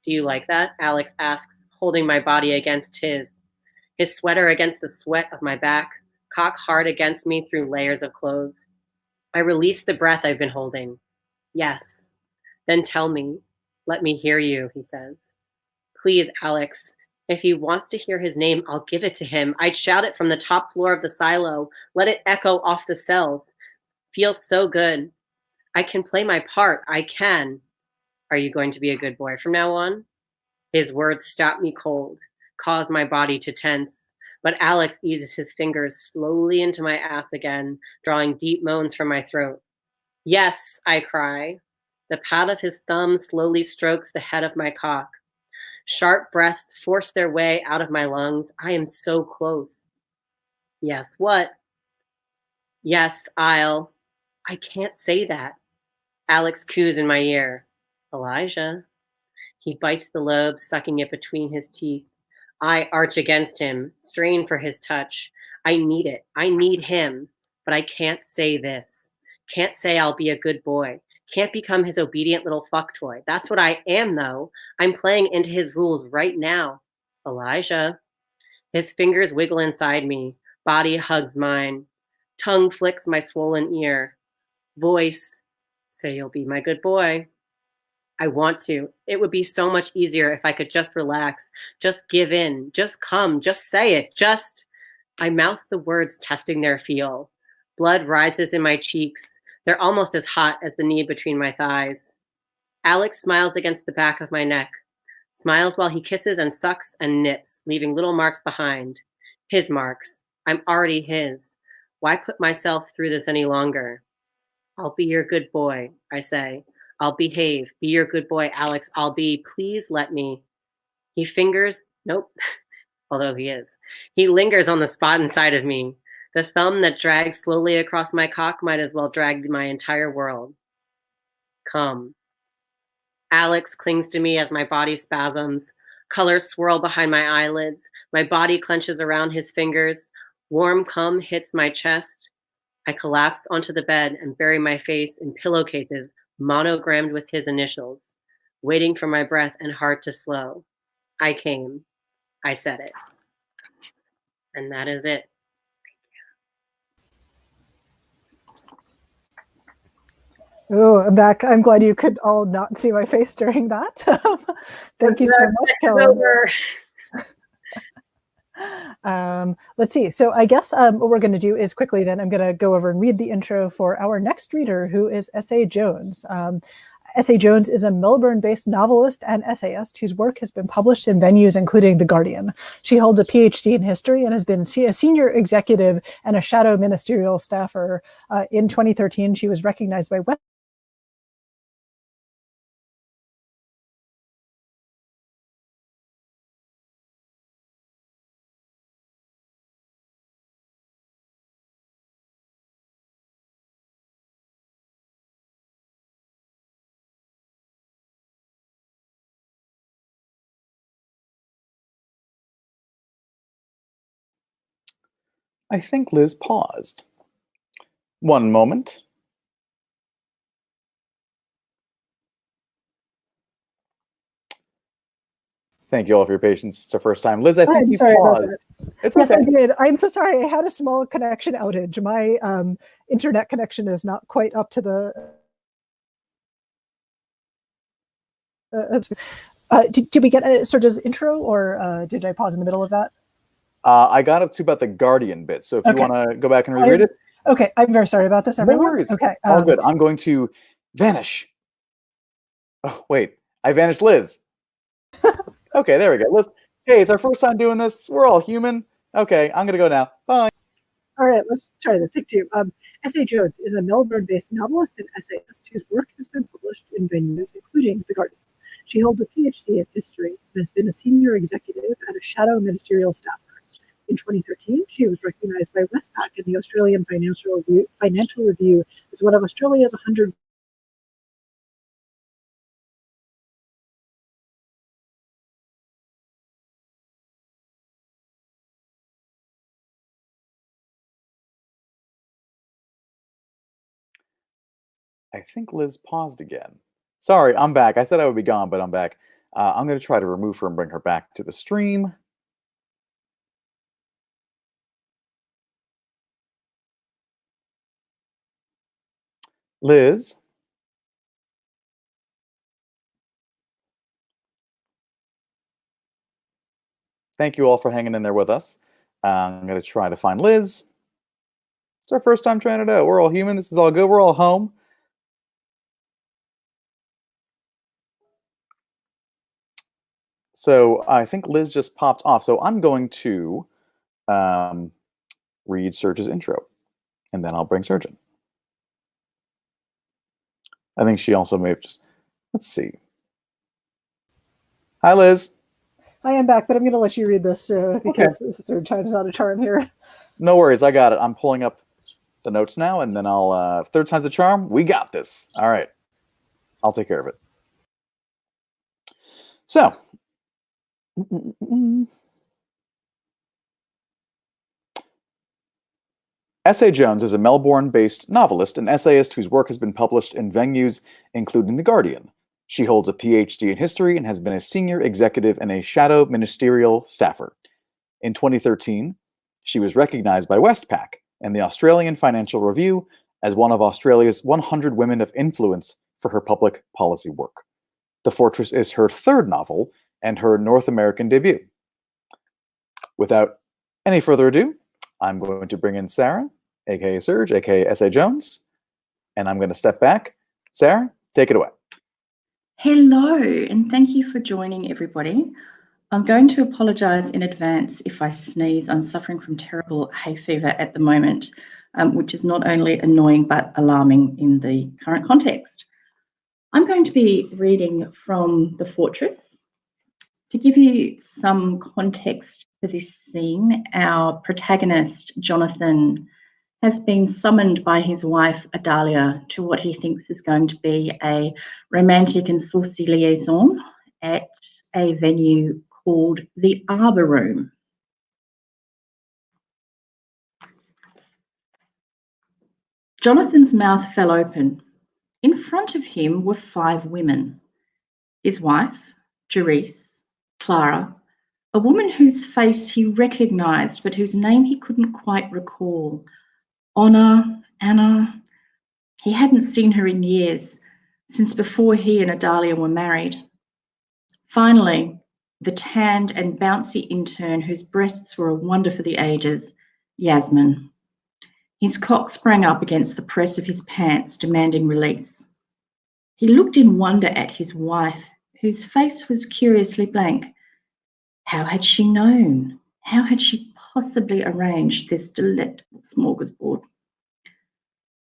Speaker 2: Do you like that? Alex asks, holding my body against his sweater against the sweat of my back, cock hard against me through layers of clothes. I release the breath I've been holding. Yes. Then tell me. Let me hear you, he says. Please, Alex. If he wants to hear his name, I'll give it to him. I'd shout it from the top floor of the silo. Let it echo off the cells. Feels so good. I can play my part. I can. Are you going to be a good boy from now on? His words stop me cold, cause my body to tense. But Alex eases his fingers slowly into my ass again, drawing deep moans from my throat. Yes, I cry. The pad of his thumb slowly strokes the head of my cock. Sharp breaths force their way out of my lungs. I am so close. Yes, what? Yes, I can't say that. Alex coos in my ear. Elijah. He bites the lobe, sucking it between his teeth. I arch against him, strain for his touch. I need it. I need him. But I can't say this. Can't say I'll be a good boy. Can't become his obedient little fuck toy. That's what I am, though. I'm playing into his rules right now. Elijah. His fingers wiggle inside me. Body hugs mine. Tongue flicks my swollen ear. Voice. Say you'll be my good boy. I want to. It would be so much easier if I could just relax, just give in, just come, just say it, just... I mouth the words, testing their feel. Blood rises in my cheeks. They're almost as hot as the knee between my thighs. Alex smiles against the back of my neck. Smiles while he kisses and sucks and nips, leaving little marks behind. His marks. I'm already his. Why put myself through this any longer? I'll be your good boy, I say. I'll behave. Be your good boy, Alex. I'll be. Please let me. He fingers. Nope. Although he is. He lingers on the spot inside of me. The thumb that drags slowly across my cock might as well drag my entire world. Come. Alex clings to me as my body spasms. Colors swirl behind my eyelids. My body clenches around his fingers. Warm cum hits my chest. I collapse onto the bed and bury my face in pillowcases monogrammed with his initials, waiting for my breath and heart to slow. I came. I said it. And that is it.
Speaker 4: Oh, I'm back. I'm glad you could all not see my face during that. Thank you so much, Kelly. Let's see. So I guess what we're going to do is quickly then I'm going to go over and read the intro for our next reader, who is S.A. Jones. S.A. Jones is a Melbourne-based novelist and essayist whose work has been published in venues including The Guardian. She holds a PhD in history and has been a senior executive and a shadow ministerial staffer. In 2013, she was recognized by
Speaker 1: I think Liz paused. One moment. Thank you all for your patience. It's our first time. Liz, I think you paused. It's
Speaker 4: yes,
Speaker 1: okay.
Speaker 4: I did. I'm so sorry. I had a small connection outage. My internet connection is not quite up to the... did we get Serge's intro, or did I pause in the middle of that?
Speaker 1: I got up to about the Guardian bit, so if you want to go back and reread it.
Speaker 4: Okay, I'm very sorry about this, everyone.
Speaker 1: No worries.
Speaker 4: Okay,
Speaker 1: all good. I'm going to vanish. Oh, wait. I vanished Liz. Okay, there we go. Liz, hey, it's our first time doing this. We're all human. Okay, I'm going to go now. Bye.
Speaker 4: All right, let's try this. Take two. S.A. Jones is a Melbourne-based novelist and essayist whose work has been published in venues including The Guardian. She holds a PhD in history and has been a senior executive and a shadow ministerial staffer. In 2013, she was recognized by Westpac and the Australian Financial Review as one of Australia's 100.
Speaker 1: I think Liz paused again. Sorry, I'm back. I said I would be gone, but I'm back. I'm going to try to remove her and bring her back to the stream. Liz? Thank you all for hanging in there with us. I'm going to try to find Liz. It's our first time trying it out. We're all human. This is all good. We're all home. So I think Liz just popped off. So I'm going to read Serge's intro, and then I'll bring Serge in. I think she also may have just... Let's see. Hi, Liz.
Speaker 4: I am back, but I'm going to let you read this because the third time's not a charm here.
Speaker 1: No worries. I got it. I'm pulling up the notes now, and then I'll... third time's a charm. We got this. All right. I'll take care of it. So... S.A. Jones is a Melbourne-based novelist and essayist whose work has been published in venues including The Guardian. She holds a PhD in history and has been a senior executive and a shadow ministerial staffer. In 2013, she was recognized by Westpac and the Australian Financial Review as one of Australia's 100 women of influence for her public policy work. The Fortress is her third novel and her North American debut. Without any further ado, I'm going to bring in Sarah, aka Serge, aka S.A. Jones, and I'm going to step back. Sarah, take it away.
Speaker 3: Hello, and thank you for joining, everybody. I'm going to apologise in advance if I sneeze. I'm suffering from terrible hay fever at the moment, which is not only annoying but alarming in the current context. I'm going to be reading from The Fortress. To give you some context to this scene, our protagonist, Jonathan, has been summoned by his wife, Adalia, to what he thinks is going to be a romantic and saucy liaison at a venue called the Arbor Room. Jonathan's mouth fell open. In front of him were 5 women: his wife, Jerice, Clara, a woman whose face he recognised but whose name he couldn't quite recall. Anna. He hadn't seen her in years, since before he and Adalia were married. Finally, the tanned and bouncy intern whose breasts were a wonder for the ages, Yasmin. His cock sprang up against the press of his pants, demanding release. He looked in wonder at his wife, whose face was curiously blank. How had she known? How had she possibly arranged this delectable smorgasbord?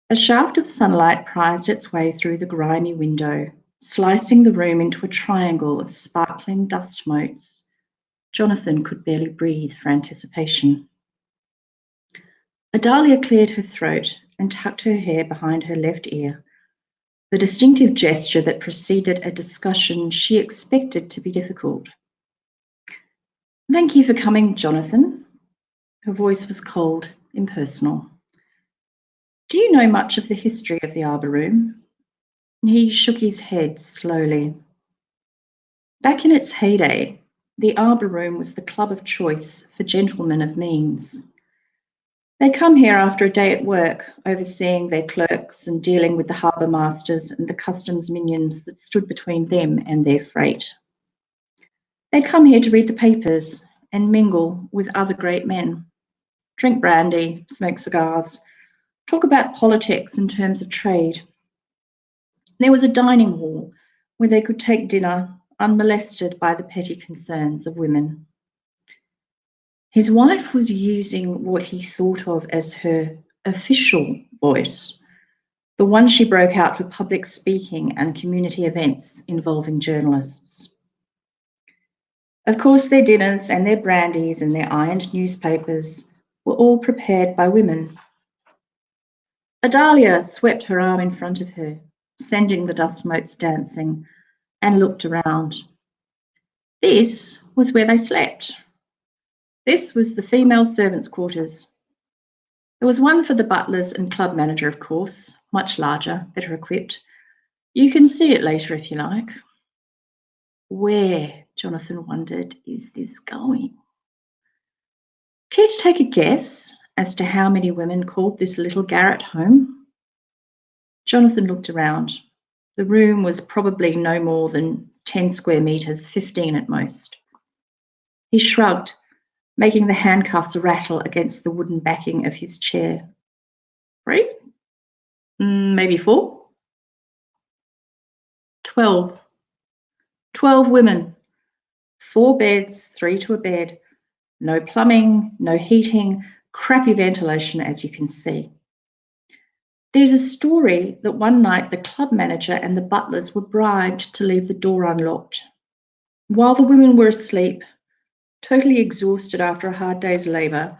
Speaker 3: A shaft of sunlight prized its way through the grimy window, slicing the room into a triangle of sparkling dust motes. Jonathan could barely breathe for anticipation. Adalia cleared her throat and tucked her hair behind her left ear, the distinctive gesture that preceded a discussion she expected to be difficult. "Thank you for coming, Jonathan." Her voice was cold, impersonal. "Do you know much of the history of the Arbor Room?" He shook his head slowly. Back in its heyday, the Arbor Room was the club of choice for gentlemen of means. They'd come here after a day at work, overseeing their clerks and dealing with the harbour masters and the customs minions that stood between them and their freight. They'd come here to read the papers and mingle with other great men, drink brandy, smoke cigars, talk about politics in terms of trade. There was a dining hall where they could take dinner unmolested by the petty concerns of women. His wife was using what he thought of as her official voice, the one she broke out for public speaking and community events involving journalists. Of course, their dinners and their brandies and their ironed newspapers were all prepared by women. Adalia swept her arm in front of her, sending the dust motes dancing, and looked around. This was where they slept. This was the female servants' quarters. There was one for the butlers and club manager, of course, much larger, better equipped. You can see it later if you like. Where, Jonathan wondered, is this going? Care to take a guess as to how many women called this little garret home? Jonathan looked around. The room was probably no more than 10 square metres, 15 at most. He shrugged, making the handcuffs rattle against the wooden backing of his chair. 3? Maybe 4? 12. 12 women. 4 beds, 3 to a bed. No plumbing, no heating, crappy ventilation, as you can see. There's a story that one night the club manager and the butlers were bribed to leave the door unlocked. While the women were asleep, totally exhausted after a hard day's labour,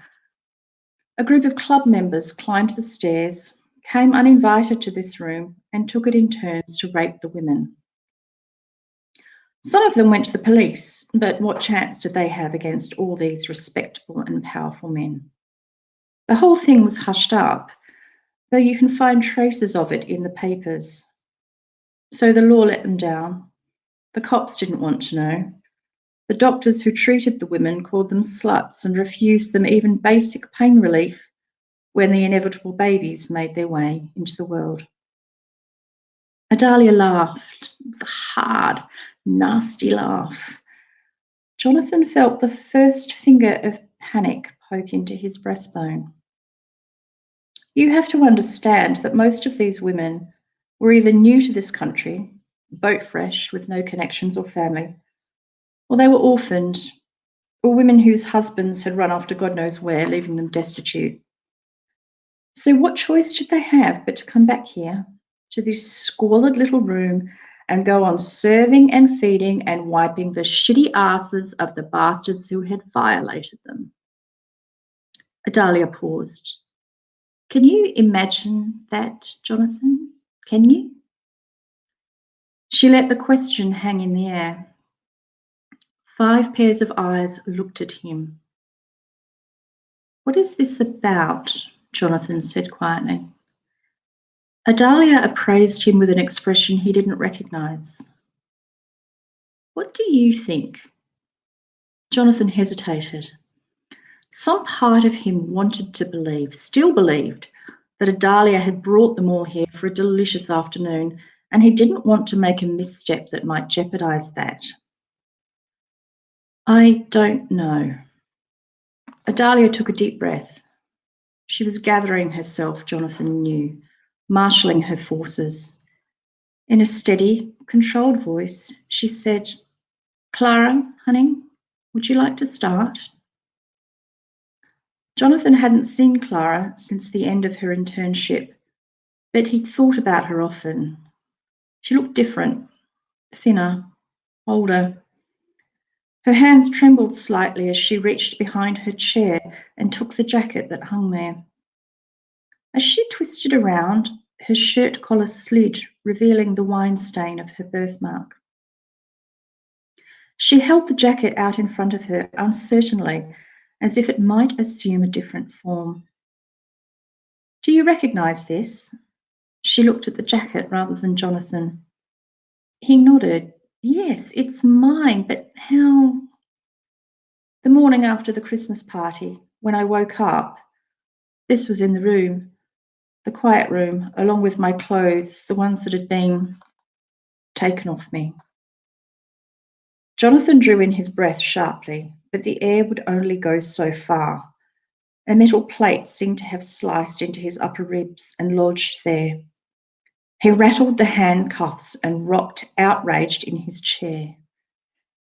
Speaker 3: a group of club members climbed the stairs, came uninvited to this room, and took it in turns to rape the women. Some of them went to the police, but what chance did they have against all these respectable and powerful men? The whole thing was hushed up, though you can find traces of it in the papers. So the law let them down. The cops didn't want to know. The doctors who treated the women called them sluts and refused them even basic pain relief when the inevitable babies made their way into the world. Adalia laughed. It was a hard, nasty laugh. Jonathan felt the first finger of panic poke into his breastbone. You have to understand that most of these women were either new to this country, boat fresh with no connections or family, or they were orphaned, or women whose husbands had run off to God knows where, leaving them destitute. So what choice did they have but to come back here to this squalid little room and go on serving and feeding and wiping the shitty asses of the bastards who had violated them? Adalia paused. Can you imagine that, Jonathan? Can you? She let the question hang in the air. 5 pairs of eyes looked at him. What is this about? Jonathan said quietly. Adalia appraised him with an expression he didn't recognise. What do you think? Jonathan hesitated. Some part of him wanted to believe, still believed, that Adalia had brought them all here for a delicious afternoon, and he didn't want to make a misstep that might jeopardize that. I don't know. Adalia took a deep breath. She was gathering herself, Jonathan knew, marshalling her forces. In a steady, controlled voice, she said, "Clara, honey, would you like to start?" Jonathan hadn't seen Clara since the end of her internship, but he'd thought about her often. She looked different, thinner, older. Her hands trembled slightly as she reached behind her chair and took the jacket that hung there. As she twisted around, her shirt collar slid, revealing the wine stain of her birthmark. She held the jacket out in front of her uncertainly, as if it might assume a different form. "Do you recognize this?" She looked at the jacket rather than Jonathan. He nodded. "Yes, it's mine, but how?" "The morning after the Christmas party, when I woke up, this was in the room, the quiet room, along with my clothes, the ones that had been taken off me." Jonathan drew in his breath sharply, but the air would only go so far. A metal plate seemed to have sliced into his upper ribs and lodged there. He rattled the handcuffs and rocked, outraged, in his chair.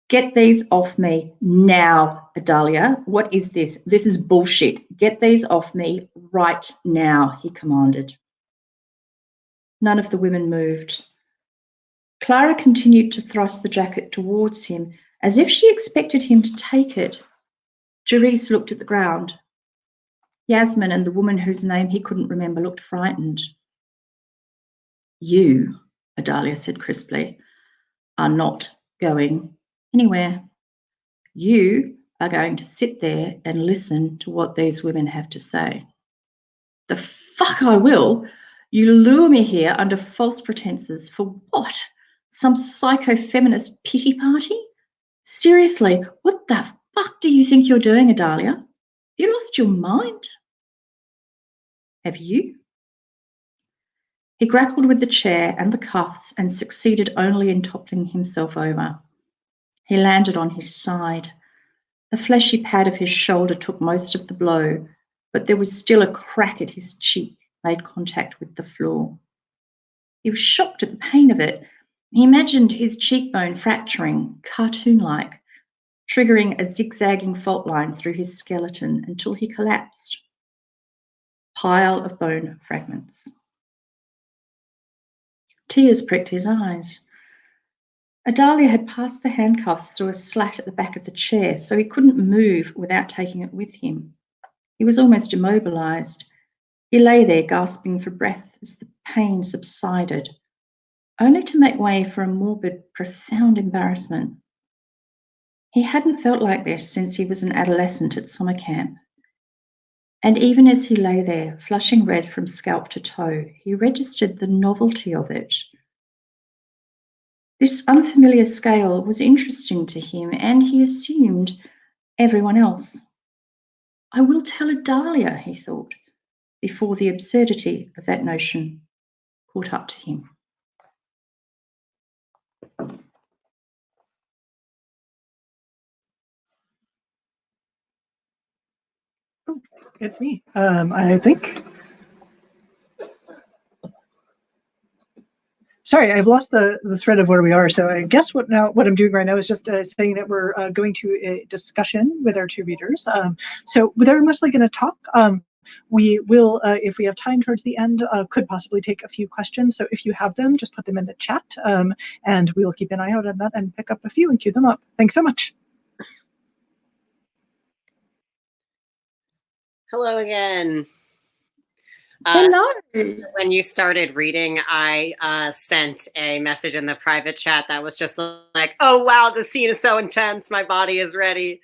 Speaker 3: "Get these off me now, Adalia. What is this? This is bullshit. Get these off me right now," he commanded. None of the women moved. Clara continued to thrust the jacket towards him, as if she expected him to take it. Jerice looked at the ground. Yasmin and the woman whose name he couldn't remember looked frightened. "You," Adalia said crisply, "are not going anywhere. You are going to sit there and listen to what these women have to say." "The fuck I will. You lure me here under false pretenses. For what? Some psycho-feminist pity party? Seriously, what the fuck do you think you're doing, Adalia? You lost your mind?" "Have you?" He grappled with the chair and the cuffs and succeeded only in toppling himself over. He landed on his side. The fleshy pad of his shoulder took most of the blow, but there was still a crack at his cheek, made contact with the floor. He was shocked at the pain of it. He imagined his cheekbone fracturing, cartoon-like, triggering a zigzagging fault line through his skeleton until he collapsed. Pile of bone fragments. Tears pricked his eyes. Adalia had passed the handcuffs through a slat at the back of the chair, so he couldn't move without taking it with him. He was almost immobilized. He lay there gasping for breath as the pain subsided, only to make way for a morbid, profound embarrassment. He hadn't felt like this since he was an adolescent at summer camp. And even as he lay there, flushing red from scalp to toe, he registered the novelty of it. This unfamiliar scale was interesting to him, and he assumed everyone else. "I will tell Adalia," he thought, before the absurdity of that notion caught up to him.
Speaker 4: It's me. I think. Sorry, I've lost the thread of where we are. So I guess what I'm doing right now is just saying that we're going to a discussion with our two readers. So they're mostly going to talk. We will, if we have time towards the end, could possibly take a few questions. So if you have them, just put them in the chat, and we'll keep an eye out on that and pick up a few and queue them up. Thanks so much.
Speaker 2: Hello again.
Speaker 3: Hello.
Speaker 2: When you started reading, I sent a message in the private chat that was just like, "Oh, wow, the scene is so intense. My body is ready."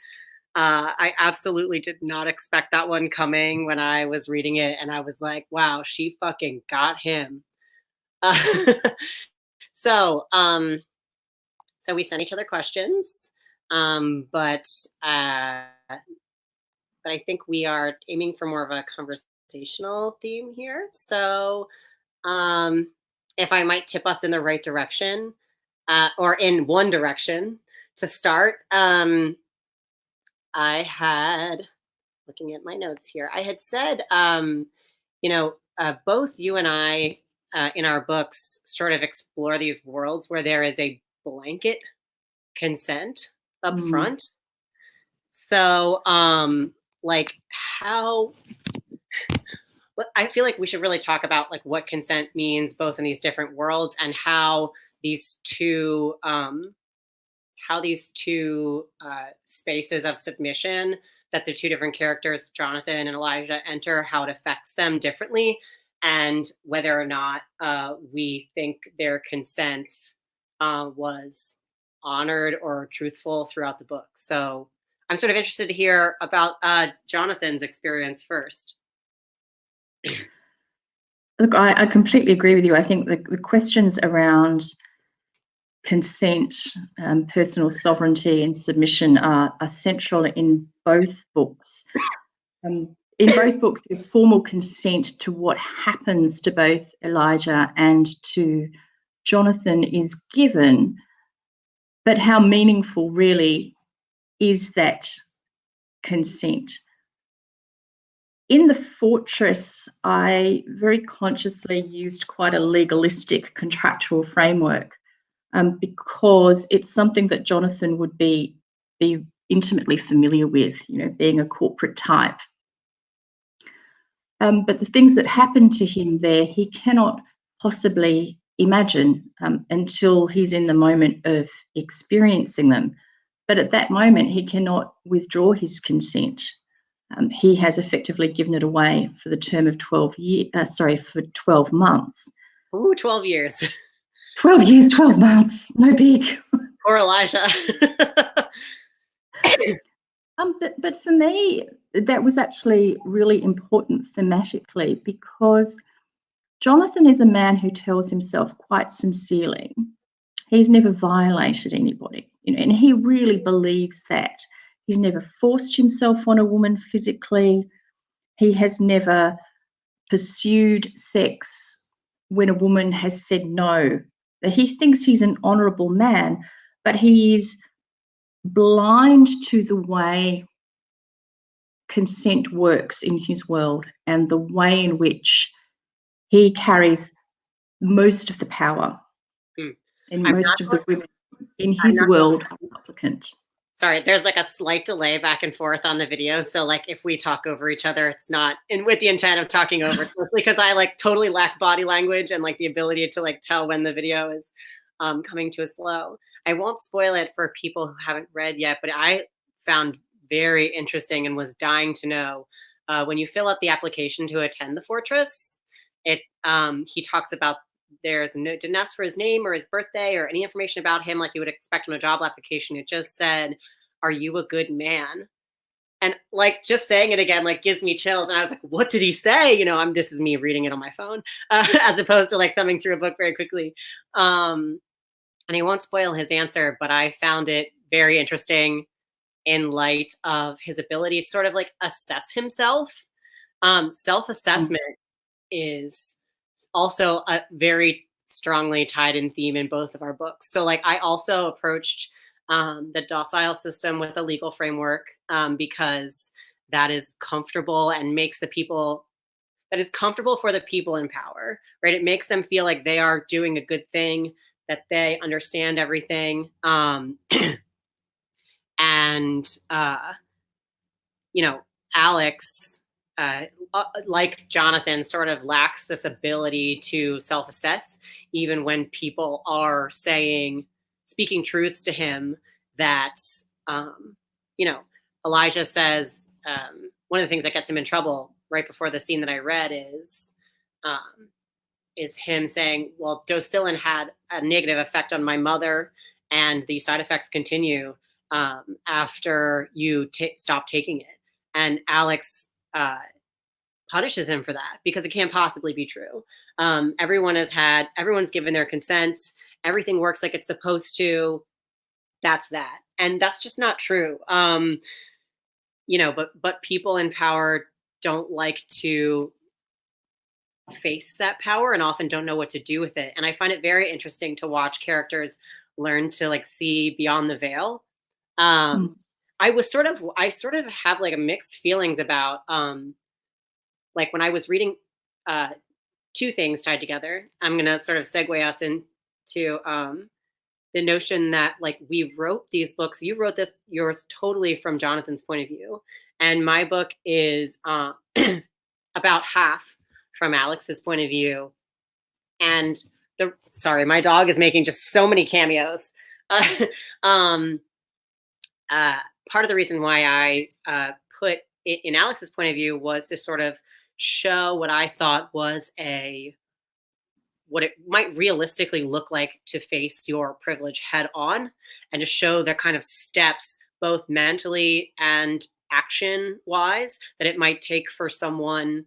Speaker 2: I absolutely did not expect that one coming when I was reading it. And I was like, wow, she fucking got him. So we sent each other questions. but I think we are aiming for more of a conversational theme here. So if I might tip us in the right direction, or in one direction to start, I had, looking at my notes here, I had said, both you and I in our books sort of explore these worlds where there is a blanket consent up front. So, like how, I feel like we should really talk about like what consent means both in these different worlds, and how these two spaces of submission that the two different characters, Jonathan and Elijah, enter, how it affects them differently, and whether or not we think their consent was honored or truthful throughout the book. So I'm sort of interested to hear about Jonathan's experience first.
Speaker 3: Look, I completely agree with you. I think the questions around consent, personal sovereignty and submission are central in both books. In both books, there's formal consent to what happens to both Elijah and to Jonathan is given, but how meaningful really is that consent? In The Fortress, I very consciously used quite a legalistic contractual framework because it's something that Jonathan would be intimately familiar with, being a corporate type. But the things that happen to him there, he cannot possibly imagine until he's in the moment of experiencing them. But at that moment, he cannot withdraw his consent. He has effectively given it away for the term of 12 months.
Speaker 2: Ooh, 12 years.
Speaker 3: 12 years, 12 months, no big.
Speaker 2: Or Elijah.
Speaker 3: But for me, that was actually really important thematically, because Jonathan is a man who tells himself quite sincerely he's never violated anybody, and he really believes that. He's never forced himself on a woman physically. He has never pursued sex when a woman has said no. He thinks he's an honourable man, but he's blind to the way consent works in his world and the way in which he carries most of the power and most of the women in his world are supplicant.
Speaker 2: Sorry, there's like a slight delay back and forth on the video. So like if we talk over each other, it's not with the intent of talking over, because I like totally lack body language and like the ability to like tell when the video is coming to a slow. I won't spoil it for people who haven't read yet, but I found very interesting and was dying to know when you fill out the application to attend the Fortress, he talks about didn't ask for his name or his birthday or any information about him like you would expect on a job application. It just said, "Are you a good man?" And like just saying it again like gives me chills. And I was like, what did he say? This is me reading it on my phone as opposed to like thumbing through a book very quickly. And he won't spoil his answer, but I found it very interesting in light of his ability to sort of like assess himself. Self-assessment is also a very strongly tied in theme in both of our books. So like I also approached the DOCILE system with a legal framework because that is comfortable and makes that is comfortable for the people in power, right? It makes them feel like they are doing a good thing, that they understand everything. And Alex, like Jonathan, sort of lacks this ability to self-assess, even when people are speaking truths to him that, Elijah says, one of the things that gets him in trouble right before the scene that I read is him saying, well, DOCILE had a negative effect on my mother, and the side effects continue after you stop taking it. And Alex punishes him for that because it can't possibly be true. Everyone's given their consent. Everything works like it's supposed to. That's that. And that's just not true. But people in power don't like to face that power and often don't know what to do with it. And I find it very interesting to watch characters learn to like see beyond the veil. I sort of have like a mixed feelings about like when I was reading two things tied together. I'm gonna sort of segue us into the notion that like we wrote these books. You wrote this yours totally from Jonathan's point of view, and my book is about half from Alex's point of view. And sorry, my dog is making just so many cameos. Part of the reason why I put it in Alex's point of view was to sort of show what I thought was what it might realistically look like to face your privilege head on, and to show the kind of steps, both mentally and action wise, that it might take for someone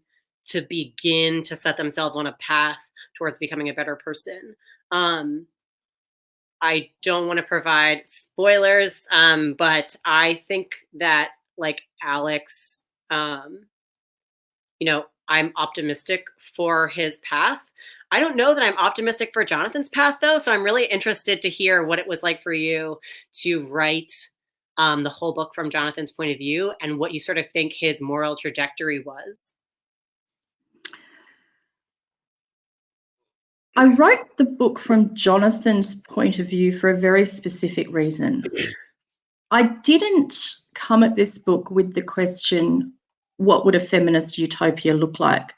Speaker 2: to begin to set themselves on a path towards becoming a better person. I don't want to provide spoilers, but I think that like Alex, I'm optimistic for his path. I don't know that I'm optimistic for Jonathan's path though. So I'm really interested to hear what it was like for you to write the whole book from Jonathan's point of view, and what you sort of think his moral trajectory was.
Speaker 3: I wrote the book from Jonathan's point of view for a very specific reason. I didn't come at this book with the question, what would a feminist utopia look like?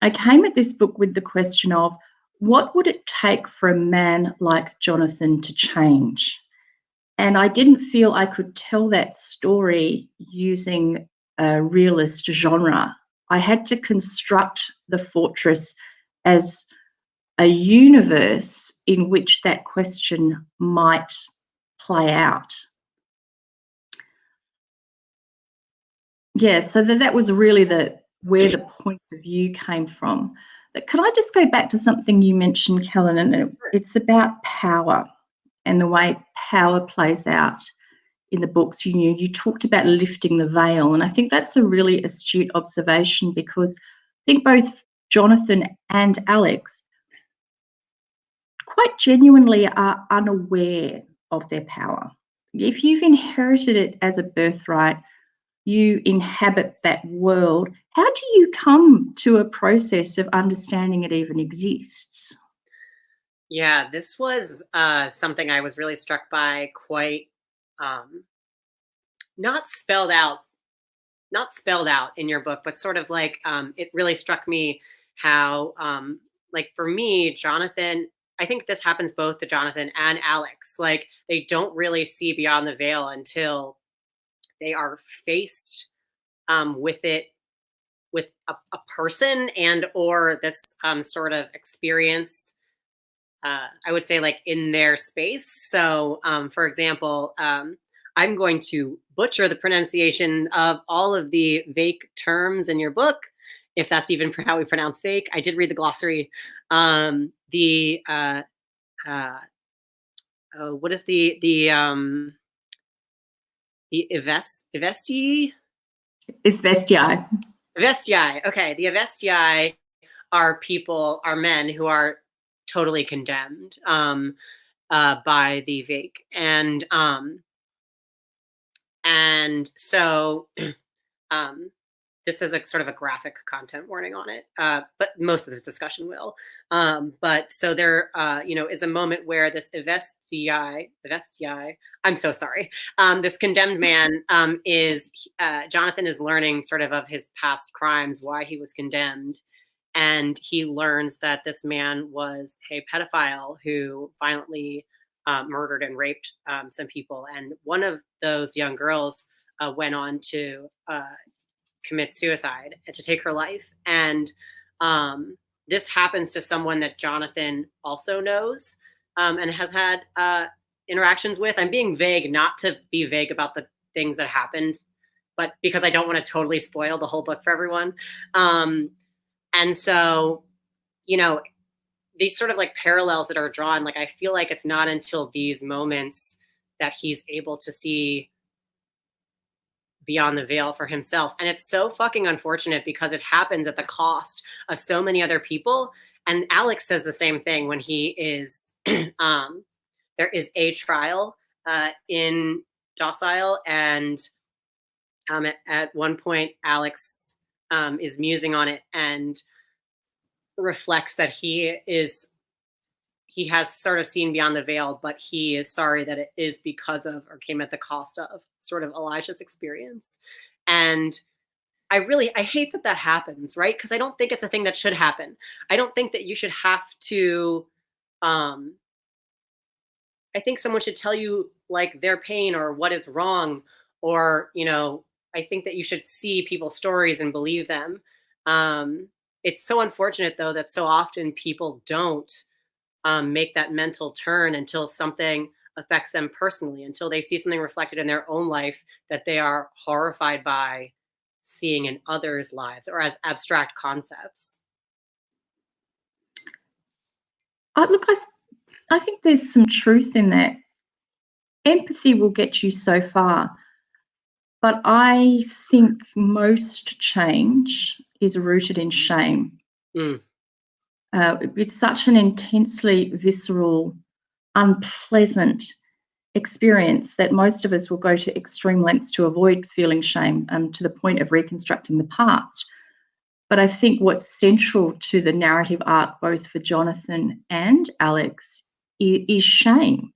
Speaker 3: I came at this book with the question of, what would it take for a man like Jonathan to change? And I didn't feel I could tell that story using a realist genre. I had to construct the fortress as a universe in which that question might play out. Yeah, so that was really where the point of view came from. But can I just go back to something you mentioned, Kellen, and it's about power and the way power plays out in the books. You talked about lifting the veil, and I think that's a really astute observation, because I think both Jonathan and Alex quite genuinely are unaware of their power. If you've inherited it as a birthright, you inhabit that world. How do you come to a process of understanding it even exists?
Speaker 2: Yeah, this was something I was really struck by, quite not spelled out in your book, but sort of like it really struck me how like for me, Jonathan, I think this happens both to Jonathan and Alex. Like they don't really see beyond the veil until they are faced with it, with a person and or this sort of experience, I would say like in their space. So for example, I'm going to butcher the pronunciation of all of the fake terms in your book, if that's even how we pronounce fake. I did read the glossary. What is the Ivesti?
Speaker 3: It's Vestiae.
Speaker 2: Vestiae. Okay, the Vestiae are men who are totally condemned by the Vake, and so this is a sort of a graphic content warning on it, but most of this discussion will. But so there, is a moment where this Vestiae, I'm so sorry. This condemned man Jonathan is learning sort of his past crimes, why he was condemned. And he learns that this man was a pedophile who violently murdered and raped some people. And one of those young girls went on to commit suicide and to take her life. And this happens to someone that Jonathan also knows and has had interactions with. I'm being vague, not to be vague about the things that happened, but because I don't want to totally spoil the whole book for everyone. And so, these sort of like parallels that are drawn, like I feel like it's not until these moments that he's able to see beyond the veil for himself. And it's so fucking unfortunate because it happens at the cost of so many other people. And Alex says the same thing when he is, there is a trial in Docile. And at one point, Alex is musing on it and reflects that he has sort of seen beyond the veil, but he is sorry that it is because of, or came at the cost of, sort of Elijah's experience. And I hate that happens, right? Because I don't think it's a thing that should happen. I don't think that you should have to, I think someone should tell you like their pain or what is wrong, or, I think that you should see people's stories and believe them. It's so unfortunate though, that so often people don't make that mental turn until something affects them personally, until they see something reflected in their own life that they are horrified by seeing in others' lives or as abstract concepts.
Speaker 3: Look, I think there's some truth in that. Empathy will get you so far, but I think most change is rooted in shame. It's such an intensely visceral, unpleasant experience that most of us will go to extreme lengths to avoid feeling shame, to the point of reconstructing the past. But I think what's central to the narrative arc, both for Jonathan and Alex, is shame.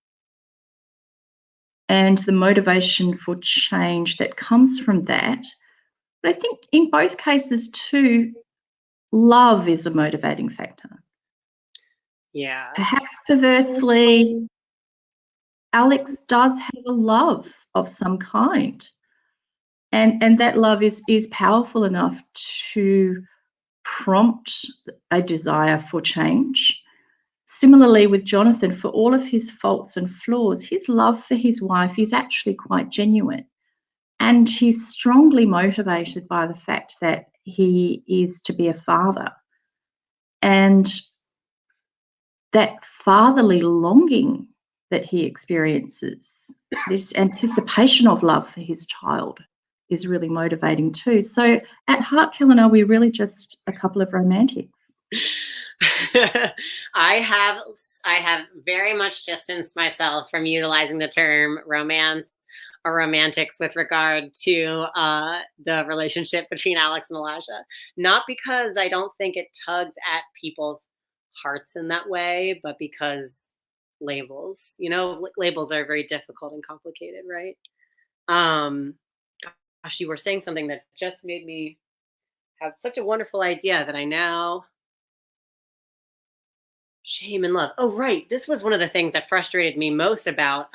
Speaker 3: And the motivation for change that comes from that. But I think in both cases too, love is a motivating factor.
Speaker 2: Yeah.
Speaker 3: Perhaps perversely, Alex does have a love of some kind. And that love is powerful enough to prompt a desire for change. Similarly with Jonathan, for all of his faults and flaws, his love for his wife is actually quite genuine. And he's strongly motivated by the fact that he is to be a father. And that fatherly longing that he experiences, this anticipation of love for his child, is really motivating too. So at heart, Kellen, are we really just a couple of romantics?
Speaker 2: I have very much distanced myself from utilizing the term romance or romantics with regard to the relationship between Alex and Elijah. Not because I don't think it tugs at people's hearts in that way, but because labels, labels are very difficult and complicated, right? Gosh, you were saying something that just made me have such a wonderful idea that I now... Shame and love. Oh, right. This was one of the things that frustrated me most about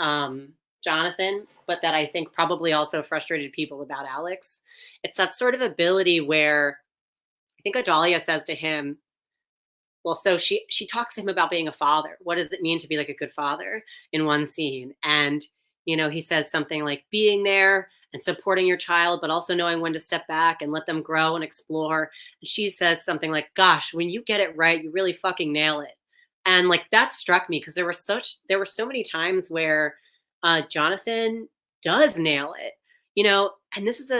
Speaker 2: Jonathan, but that I think probably also frustrated people about Alex. It's that sort of ability where I think Adalia says to him, well, so she talks to him about being a father. What does it mean to be like a good father in one scene? And, he says something like being there and supporting your child, but also knowing when to step back and let them grow and explore. And she says something like, gosh, when you get it right, you really fucking nail it. And like that struck me because there were so many times where Jonathan does nail it, and this is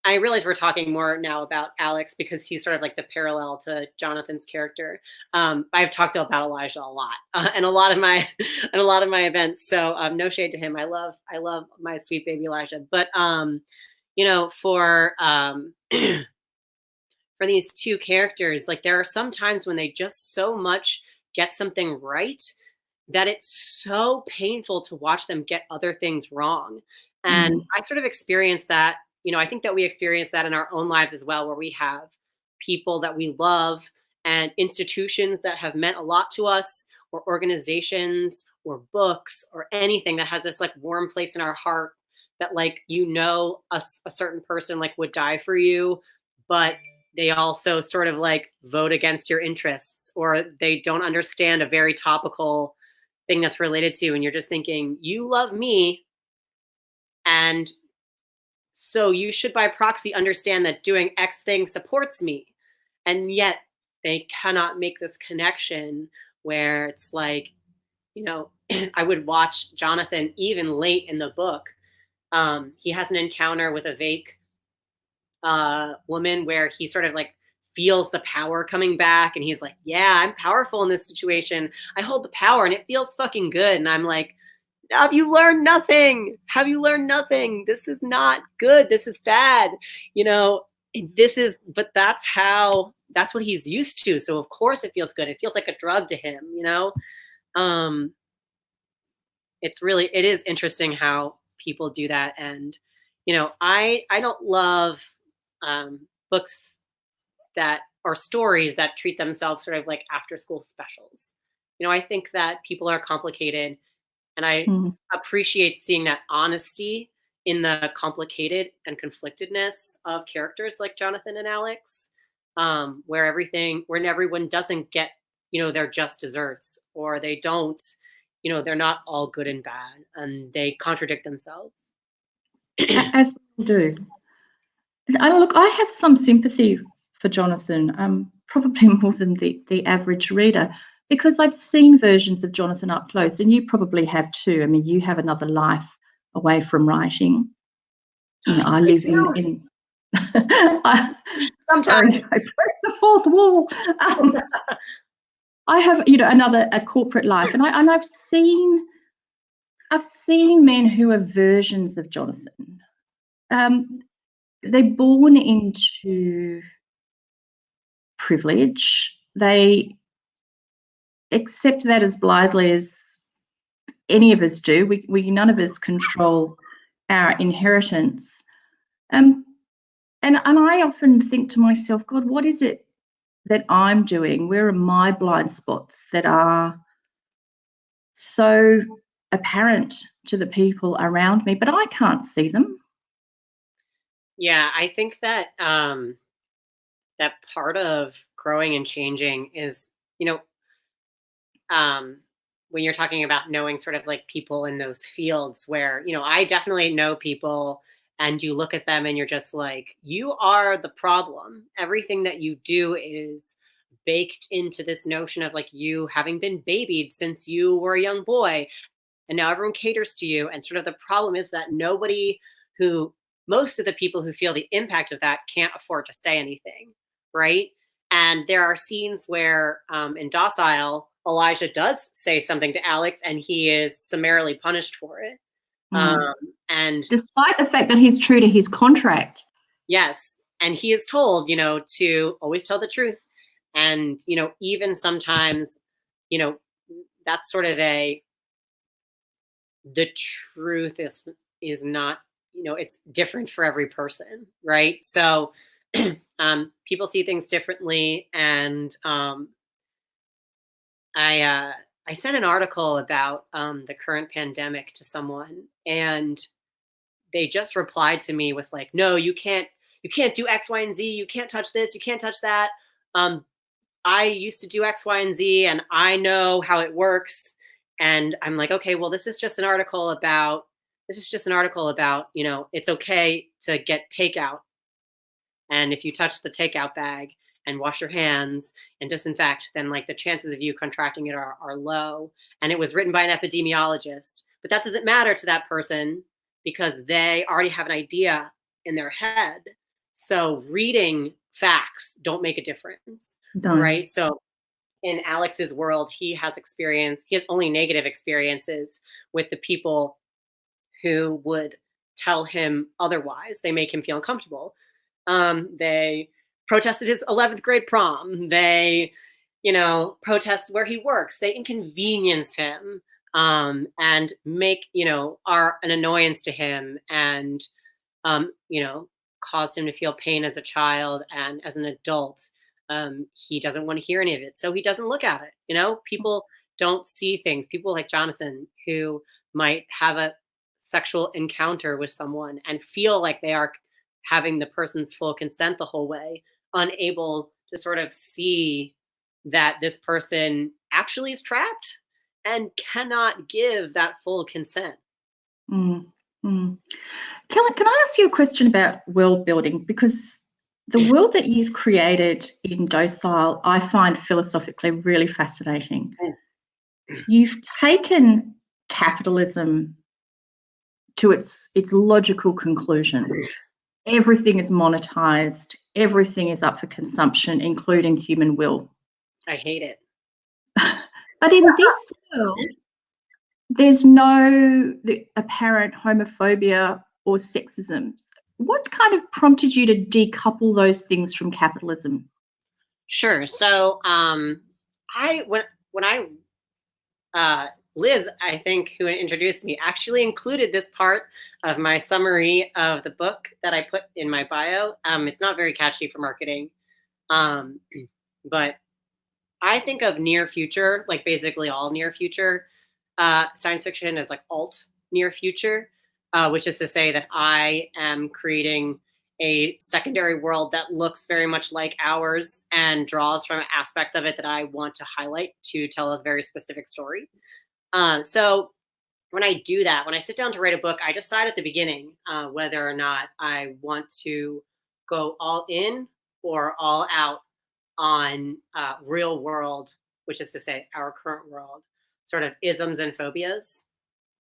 Speaker 2: I realize we're talking more now about Alex because he's sort of like the parallel to Jonathan's character. I've talked about Elijah a lot and a lot of my events. So no shade to him. I love my sweet baby Elijah. But for for these two characters, like there are some times when they just so much get something right that it's so painful to watch them get other things wrong. And I sort of experienced that, I think that we experience that in our own lives as well, where we have people that we love and institutions that have meant a lot to us, or organizations or books or anything that has this like warm place in our heart that like, a certain person like would die for you, but they also sort of like vote against your interests, or they don't understand a very topical thing that's related to, and you're just thinking, you love me, and so you should by proxy understand that doing X thing supports me. And yet they cannot make this connection where it's like, I would watch Jonathan even late in the book. He has an encounter with a Vake woman where he sort of like feels the power coming back, and he's like, yeah, I'm powerful in this situation. I hold the power and it feels fucking good. And I'm like, have you learned nothing? Have you learned nothing? This is not good. This is bad. You know, but that's what he's used to. So of course it feels good. It feels like a drug to him, you know? It is interesting how people do that. And, you know, I don't love books that are stories that treat themselves sort of like after school specials. You know, I think that people are complicated, and I appreciate seeing that honesty in the complicated and conflictedness of characters like Jonathan and Alex, where everyone doesn't get, you know, their just desserts, or they don't, you know, they're not all good and bad, and they contradict themselves.
Speaker 3: As we do. Look, I have some sympathy for Jonathan, probably more than the average reader, because I've seen versions of Jonathan up close, and you probably have too. I mean, you have another life away from writing. You know, I live in
Speaker 2: Sometimes
Speaker 3: I broke the fourth wall. I have, you know, a corporate life, and I've seen men who are versions of Jonathan. They're born into privilege. They accept that as blithely as any of us do. We none of us control our inheritance. And I often think to myself, God, what is it that I'm doing? Where are my blind spots that are so apparent to the people around me, but I can't see them?
Speaker 2: Yeah, I think that that part of growing and changing is, you know, when you're talking about knowing sort of like people in those fields where, you know, I definitely know people, and you look at them and you're just like, you are the problem. Everything that you do is baked into this notion of like you having been babied since you were a young boy, and now everyone caters to you. And sort of the problem is that most of the people who feel the impact of that can't afford to say anything, right? And there are scenes where in Docile, Elijah does say something to Alex, and he is summarily punished for it. And
Speaker 3: despite the fact that he's true to his contract.
Speaker 2: Yes. And he is told, you know, to always tell the truth. And, you know, even sometimes, you know, that's sort of the truth is not, you know, it's different for every person, right? So people see things differently. And I sent an article about the current pandemic to someone, and they just replied to me with like, no, you can't do X, Y, and Z. You can't touch this. You can't touch that. I used to do X, Y, and Z, and I know how it works. And I'm like, okay, well, this is just an article about, you know, it's okay to get takeout. And if you touch the takeout bag and wash your hands and disinfect, then like the chances of you contracting it are low. And it was written by an epidemiologist, but that doesn't matter to that person because they already have an idea in their head. So reading facts don't make a difference, right? So in Alex's world, he has only negative experiences with the people who would tell him otherwise. They make him feel uncomfortable. They protested his 11th grade prom. They, you know, protest where he works. They inconvenience him and make, you know, are an annoyance to him, and, you know, caused him to feel pain as a child, and as an adult, he doesn't want to hear any of it. So he doesn't look at it. You know, people don't see things. People like Jonathan, who might have a sexual encounter with someone and feel like they are having the person's full consent the whole way, unable to sort of see that this person actually is trapped and cannot give that full consent.
Speaker 3: Can I ask you a question about world building? Because the world that you've created in Docile, I find philosophically really fascinating. You've taken capitalism to its logical conclusion. Everything is monetized, everything is up for consumption, including human will.
Speaker 2: I hate it.
Speaker 3: But in this world, there's no apparent homophobia or sexism. What kind of prompted you to decouple those things from capitalism?
Speaker 2: Sure. So Liz, I think, who introduced me, actually included this part of my summary of the book that I put in my bio. It's not very catchy for marketing, but I think of near future, like basically all near future science fiction, as like alt near future, which is to say that I am creating a secondary world that looks very much like ours and draws from aspects of it that I want to highlight to tell a very specific story. So when I do that, when I sit down to write a book, I decide at the beginning whether or not I want to go all in or all out on real world, which is to say our current world, sort of isms and phobias.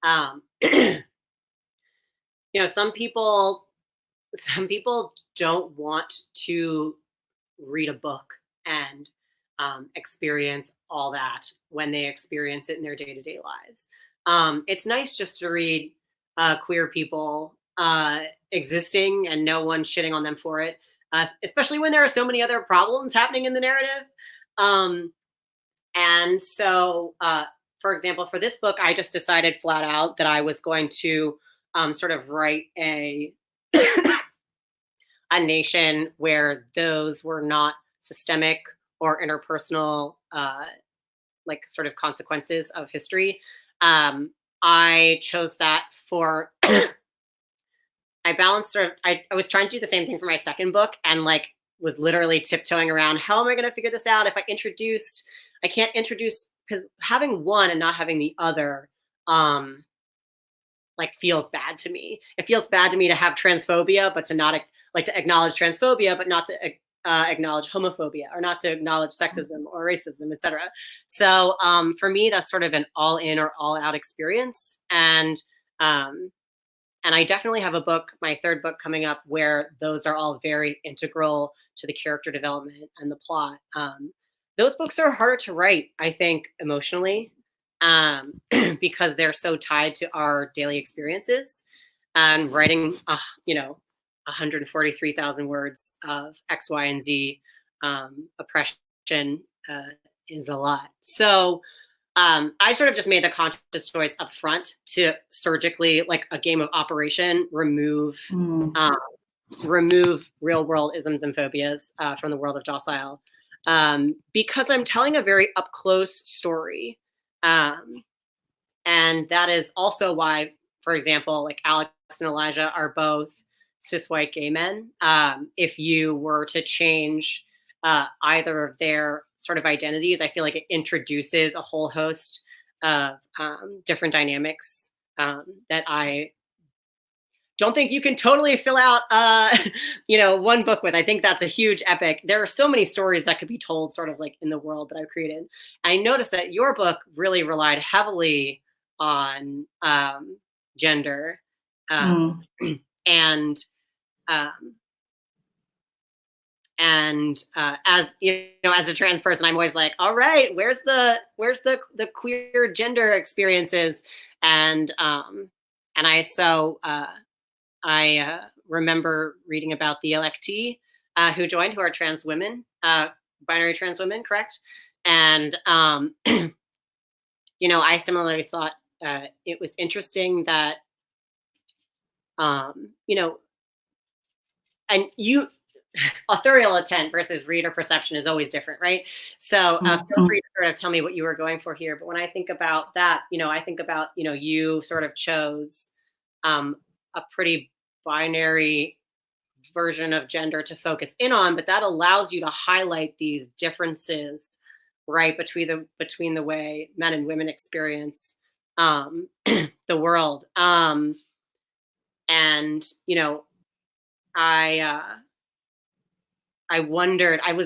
Speaker 2: Some people don't want to read a book and experience all that when they experience it in their day-to-day lives. It's nice just to read queer people existing and no one shitting on them for it, especially when there are so many other problems happening in the narrative. And so, for example, for this book, I just decided flat out that I was going to sort of write a nation where those were not systemic or interpersonal, like sort of consequences of history. I chose that for, I balanced sort of, I was trying to do the same thing for my second book and like was literally tiptoeing around, how am I going to figure this out? If I can't introduce, because having one and not having the other, like feels bad to me. It feels bad to me to have transphobia, but to not like to acknowledge transphobia, but not to acknowledge homophobia, or not to acknowledge sexism or racism, etc. So for me, that's sort of an all in or all out experience. And I definitely have a book, my third book coming up, where those are all very integral to the character development and the plot. Those books are harder to write, I think, emotionally, because they're so tied to our daily experiences. And writing, 143,000 words of X, Y, and Z oppression is a lot. So I sort of just made the conscious choice up front to surgically, like a game of operation, remove real world isms and phobias from the world of Docile, because I'm telling a very up close story. And that is also why, for example, like Alex and Elijah are both cis white gay men. If you were to change either of their sort of identities, I feel like it introduces a whole host of different dynamics that I don't think you can totally fill out, one book with. I think that's a huge epic. There are so many stories that could be told sort of like in the world that I've created. I noticed that your book really relied heavily on gender. And as as a trans person, I'm always like, all right, where's the queer gender experiences? And I remember reading about the electee who joined, who are trans women, binary trans women, correct? And I similarly thought it was interesting that and authorial intent versus reader perception is always different, right? So feel free to sort of tell me what you were going for here. But when I think about that, I think about, you sort of chose a pretty binary version of gender to focus in on, but that allows you to highlight these differences, right, between the way men and women experience the world. And I wondered, I'm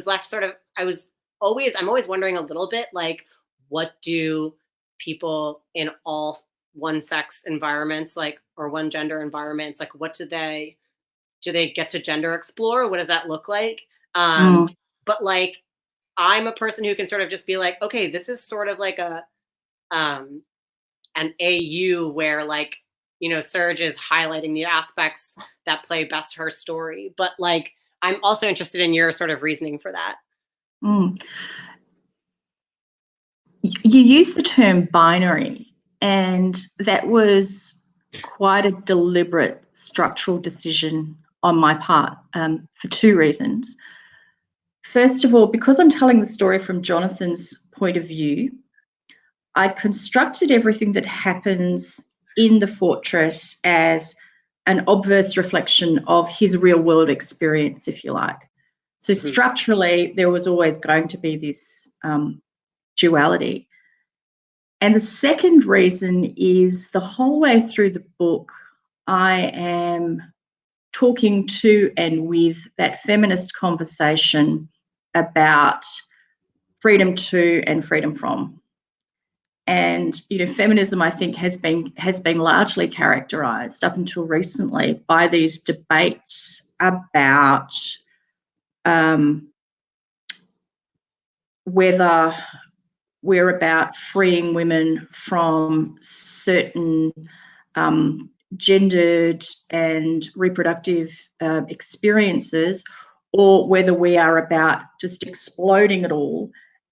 Speaker 2: always wondering a little bit, like, what do people in all one sex environments, like, or one gender environments, like what do they get to gender explore? What does that look like? But like, I'm a person who can sort of just be like, okay, this is sort of like an AU where, like, you know, Serge is highlighting the aspects that play best her story. But like, I'm also interested in your sort of reasoning for that.
Speaker 3: You use the term binary, and that was quite a deliberate structural decision on my part, for two reasons. First of all, because I'm telling the story from Jonathan's point of view, I constructed everything that happens in the fortress as an obverse reflection of his real world experience, if you like. So structurally, there was always going to be this duality. And the second reason is the whole way through the book, I am talking to and with that feminist conversation about freedom to and freedom from. And, you know, feminism, I think, has been largely characterized up until recently by these debates about whether we're about freeing women from certain gendered and reproductive experiences, or whether we are about just exploding it all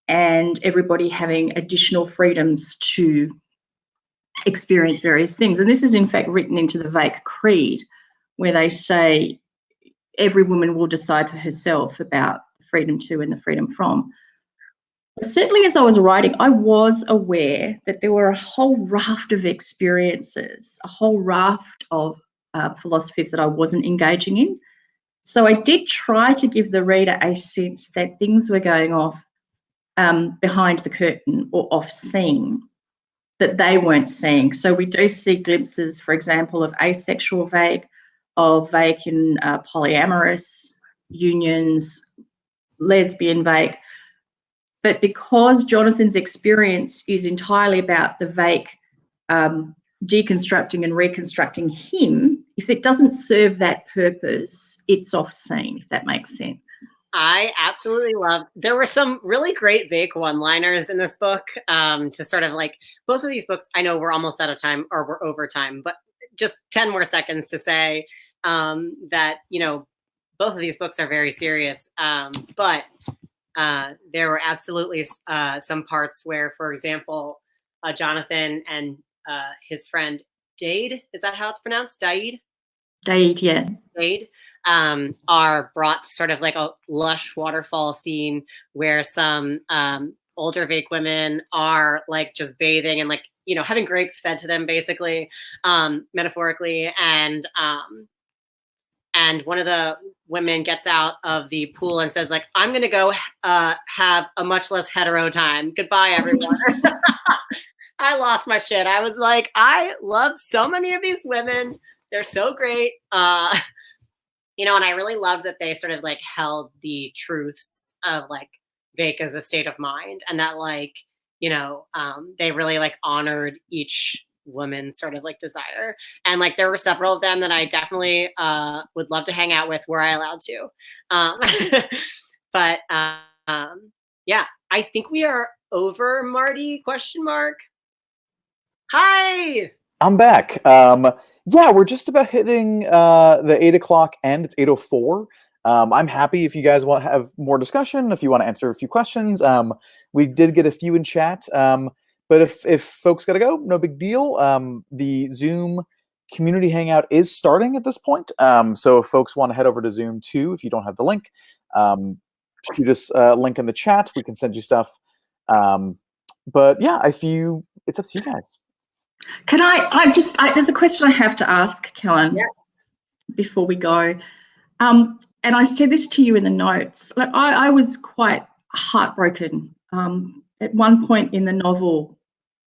Speaker 3: and everybody having additional freedoms to experience various things. And this is in fact written into the Vake Creed, where they say every woman will decide for herself about the freedom to and the freedom from. But certainly as I was writing, I was aware that there were a whole raft of experiences, a whole raft of philosophies that I wasn't engaging in. So I did try to give the reader a sense that things were going off behind the curtain or off scene that they weren't seeing. So we do see glimpses, for example, of asexual Vake, of Vake in polyamorous unions, lesbian Vake. But because Jonathan's experience is entirely about the Vake deconstructing and reconstructing him, if it doesn't serve that purpose, it's off scene, if that makes sense.
Speaker 2: I absolutely loved. There were some really great Vake one-liners in this book, to sort of like, both of these books, I know we're almost out of time, or we're over time, but just 10 more seconds to say that, you know, both of these books are very serious, but there were absolutely some parts where, for example, Jonathan and his friend Dade, is that how it's pronounced? Dade, yeah. Dade, are brought to sort of like a lush waterfall scene where some older Vake women are like just bathing and like, you know, having grapes fed to them basically, metaphorically. And one of the women gets out of the pool and says like, I'm going to go have a much less hetero time. Goodbye, everyone. I lost my shit. I was like, I love so many of these women. They're so great. You know, and I really loved that they sort of like held the truths of like Vake as a state of mind, and that like, you know, they really like honored each woman's sort of like desire. And like there were several of them that I definitely would love to hang out with were I allowed to. But yeah, I think we are over, Marty, question mark. Hi.
Speaker 1: I'm back. Yeah, we're just about hitting the 8 o'clock end. It's 8:04. I'm happy if you guys want to have more discussion, if you want to answer a few questions. We did get a few in chat, but if folks got to go, no big deal. The Zoom community hangout is starting at this point. So if folks want to head over to Zoom too, if you don't have the link, shoot us a link in the chat. We can send you stuff. But yeah, it's up to you guys.
Speaker 3: Can there's a question I have to ask, Kellen, yes, before we go. And I said this to you in the notes. Like I was quite heartbroken at one point in the novel.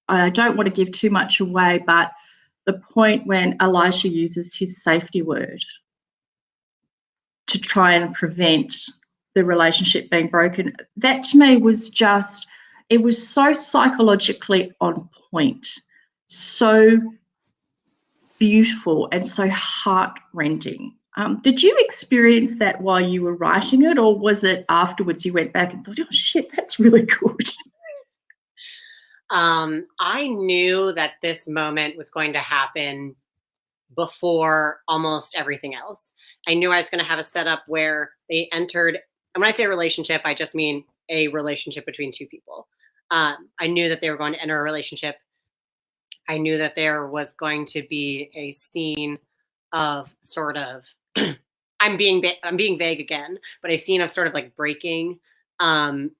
Speaker 3: I don't want to give too much away, but the point when Elisha uses his safety word to try and prevent the relationship being broken, that to me was just, it was so psychologically on point. so beautiful and so heart-rending. Did you experience that while you were writing it, or was it afterwards you went back and thought, oh shit, that's really good?
Speaker 2: I knew that this moment was going to happen before almost everything else. I knew I was going to have a setup where they entered, and when I say relationship, I just mean a relationship between two people. I knew that they were going to enter a relationship. I knew that there was going to be a scene of sort of, I'm being vague again, but a scene of sort of like breaking, and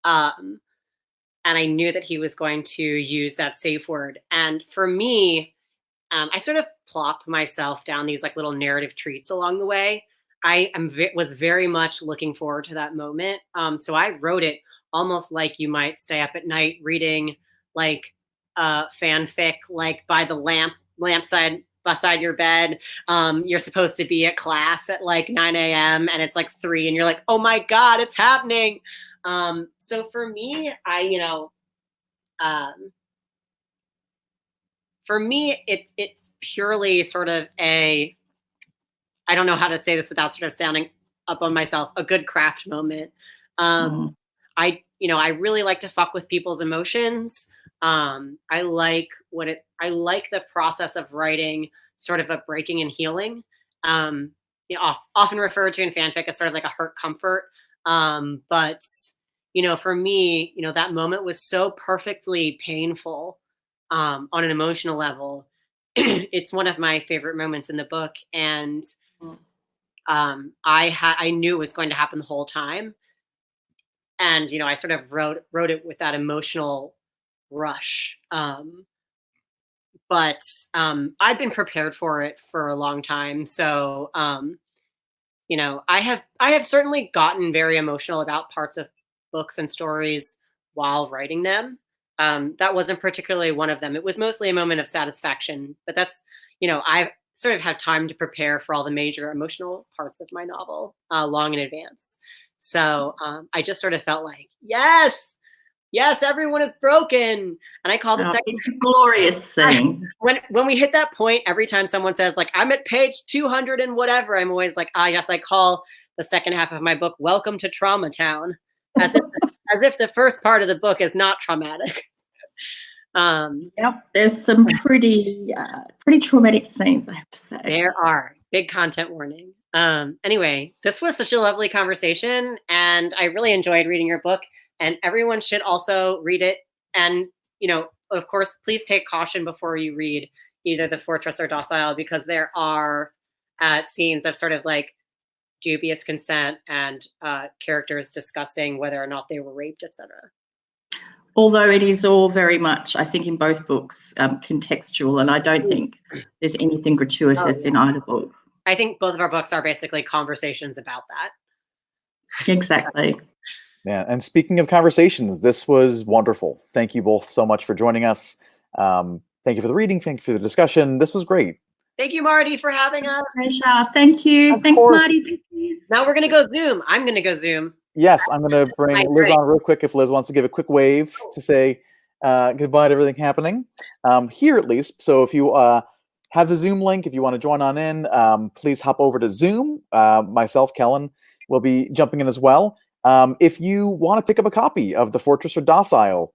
Speaker 2: um, and I knew that he was going to use that safe word. And for me, I sort of plop myself down these like little narrative treats along the way. Was very much looking forward to that moment. So I wrote it almost like you might stay up at night reading like fanfic, like by the lampside beside your bed. You're supposed to be at class at like 9 a.m. and it's like 3 and you're like, oh my God, it's happening. So for me, for me, it's purely sort of I don't know how to say this without sort of sounding up on myself, a good craft moment. I really like to fuck with people's emotions. I like the process of writing sort of a breaking and healing. Often referred to in fanfic as sort of like a hurt comfort. But for me, that moment was so perfectly painful, on an emotional level. It's one of my favorite moments in the book. And I knew it was going to happen the whole time. And, I sort of wrote it with that emotional rush. But I'd been prepared for it for a long time. So, I have certainly gotten very emotional about parts of books and stories while writing them. That wasn't particularly one of them. It was mostly a moment of satisfaction, but that's, I sort of had time to prepare for all the major emotional parts of my novel long in advance. So I just sort of felt like, yes, everyone is broken. And I call the second
Speaker 3: it's a glorious scene.
Speaker 2: When we hit that point, every time someone says like, I'm at page 200 and whatever, I'm always like, yes, I call the second half of my book, Welcome to Trauma Town, as if the first part of the book is not traumatic.
Speaker 3: Yep, there's some pretty traumatic scenes, I have to say.
Speaker 2: There are. Big content warning. Anyway, this was such a lovely conversation, and I really enjoyed reading your book, and everyone should also read it. And, of course, please take caution before you read either The Fortress or Docile, because there are scenes of sort of like dubious consent and characters discussing whether or not they were raped, etc.
Speaker 3: Although it is all very much, I think, in both books, contextual, and I don't think there's anything gratuitous in either book.
Speaker 2: I think both of our books are basically conversations about that.
Speaker 3: Exactly.
Speaker 1: Yeah, and speaking of conversations, this was wonderful. Thank you both so much for joining us. Thank you for the reading. Thank you for the discussion. This was great.
Speaker 2: Thank you, Marty, for having us.
Speaker 3: Pleasure. Thank you.
Speaker 1: Of
Speaker 3: Thanks,
Speaker 1: course.
Speaker 3: Marty. Thank you.
Speaker 2: Now we're going to go Zoom. I'm going to go Zoom.
Speaker 1: Yes, I'm going to bring Liz
Speaker 2: great.
Speaker 1: on real quick if Liz wants to give a quick wave to say goodbye to everything happening here, at least. So if you have the Zoom link, if you want to join on in, please hop over to Zoom. Myself, Kellen, will be jumping in as well. If you want to pick up a copy of The Fortress or Docile,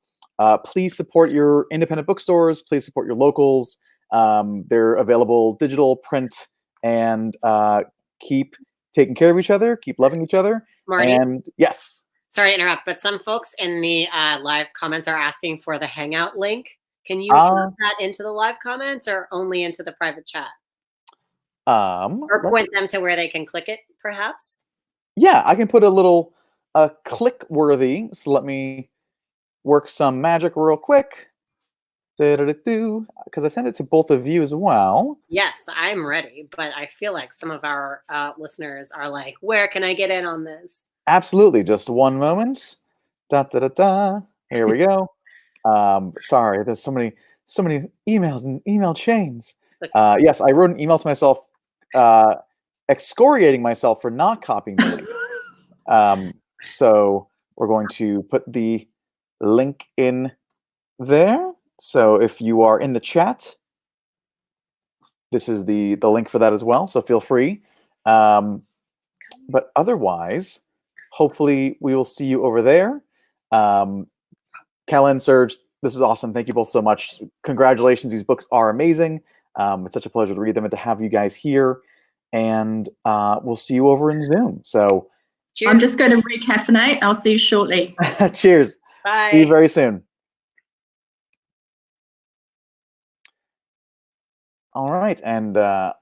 Speaker 1: please support your independent bookstores. Please support your locals. They're available digital, print, and keep taking care of each other. Keep loving each other.
Speaker 2: Marty?
Speaker 1: And yes.
Speaker 2: Sorry to interrupt, but some folks in the live comments are asking for the Hangout link. Can you drop that into the live comments or only into the private chat? Or point them to where they can click it, perhaps?
Speaker 1: Yeah, I can put a little click-worthy. So let me work some magic real quick. Because I sent it to both of you as well.
Speaker 2: Yes, I'm ready, but I feel like some of our listeners are like, where can I get in on this?
Speaker 1: Absolutely. Just one moment. Here we go. Sorry, there's so many emails and email chains.
Speaker 2: Okay.
Speaker 1: Yes, I wrote an email to myself excoriating myself for not copying the link. So we're going to put the link in there. So if you are in the chat, this is the link for that as well. So feel free. But otherwise, hopefully we will see you over there. Kellen, Serge, this is awesome. Thank you both so much. Congratulations. These books are amazing. It's such a pleasure to read them and to have you guys here. And we'll see you over in Zoom. So
Speaker 2: Cheers.
Speaker 3: I'm just going to recaffeinate. I'll see you shortly.
Speaker 1: cheers.
Speaker 2: Bye.
Speaker 1: See you very soon. All right. And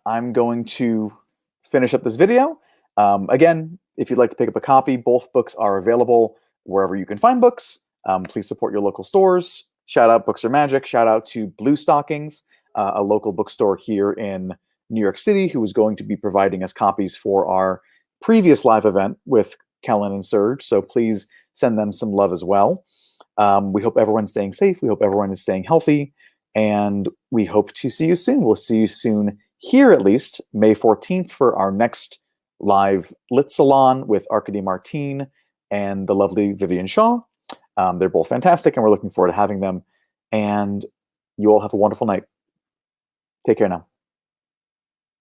Speaker 1: I'm going to finish up this video. Again, if you'd like to pick up a copy, both books are available wherever you can find books. Please support your local stores. Shout out Books Are Magic. Shout out to Blue Stockings, a local bookstore here in New York City, who is going to be providing us copies for our previous live event with Kellen and Serge. So please send them some love as well. We hope everyone's staying safe. We hope everyone is staying healthy. And we hope to see you soon. We'll see you soon here, at least, May 14th for our next live Lit Salon with Arcady Martine and the lovely Vivian Shaw. They're both fantastic, and we're looking forward to having them. And you all have a wonderful night. Take care now.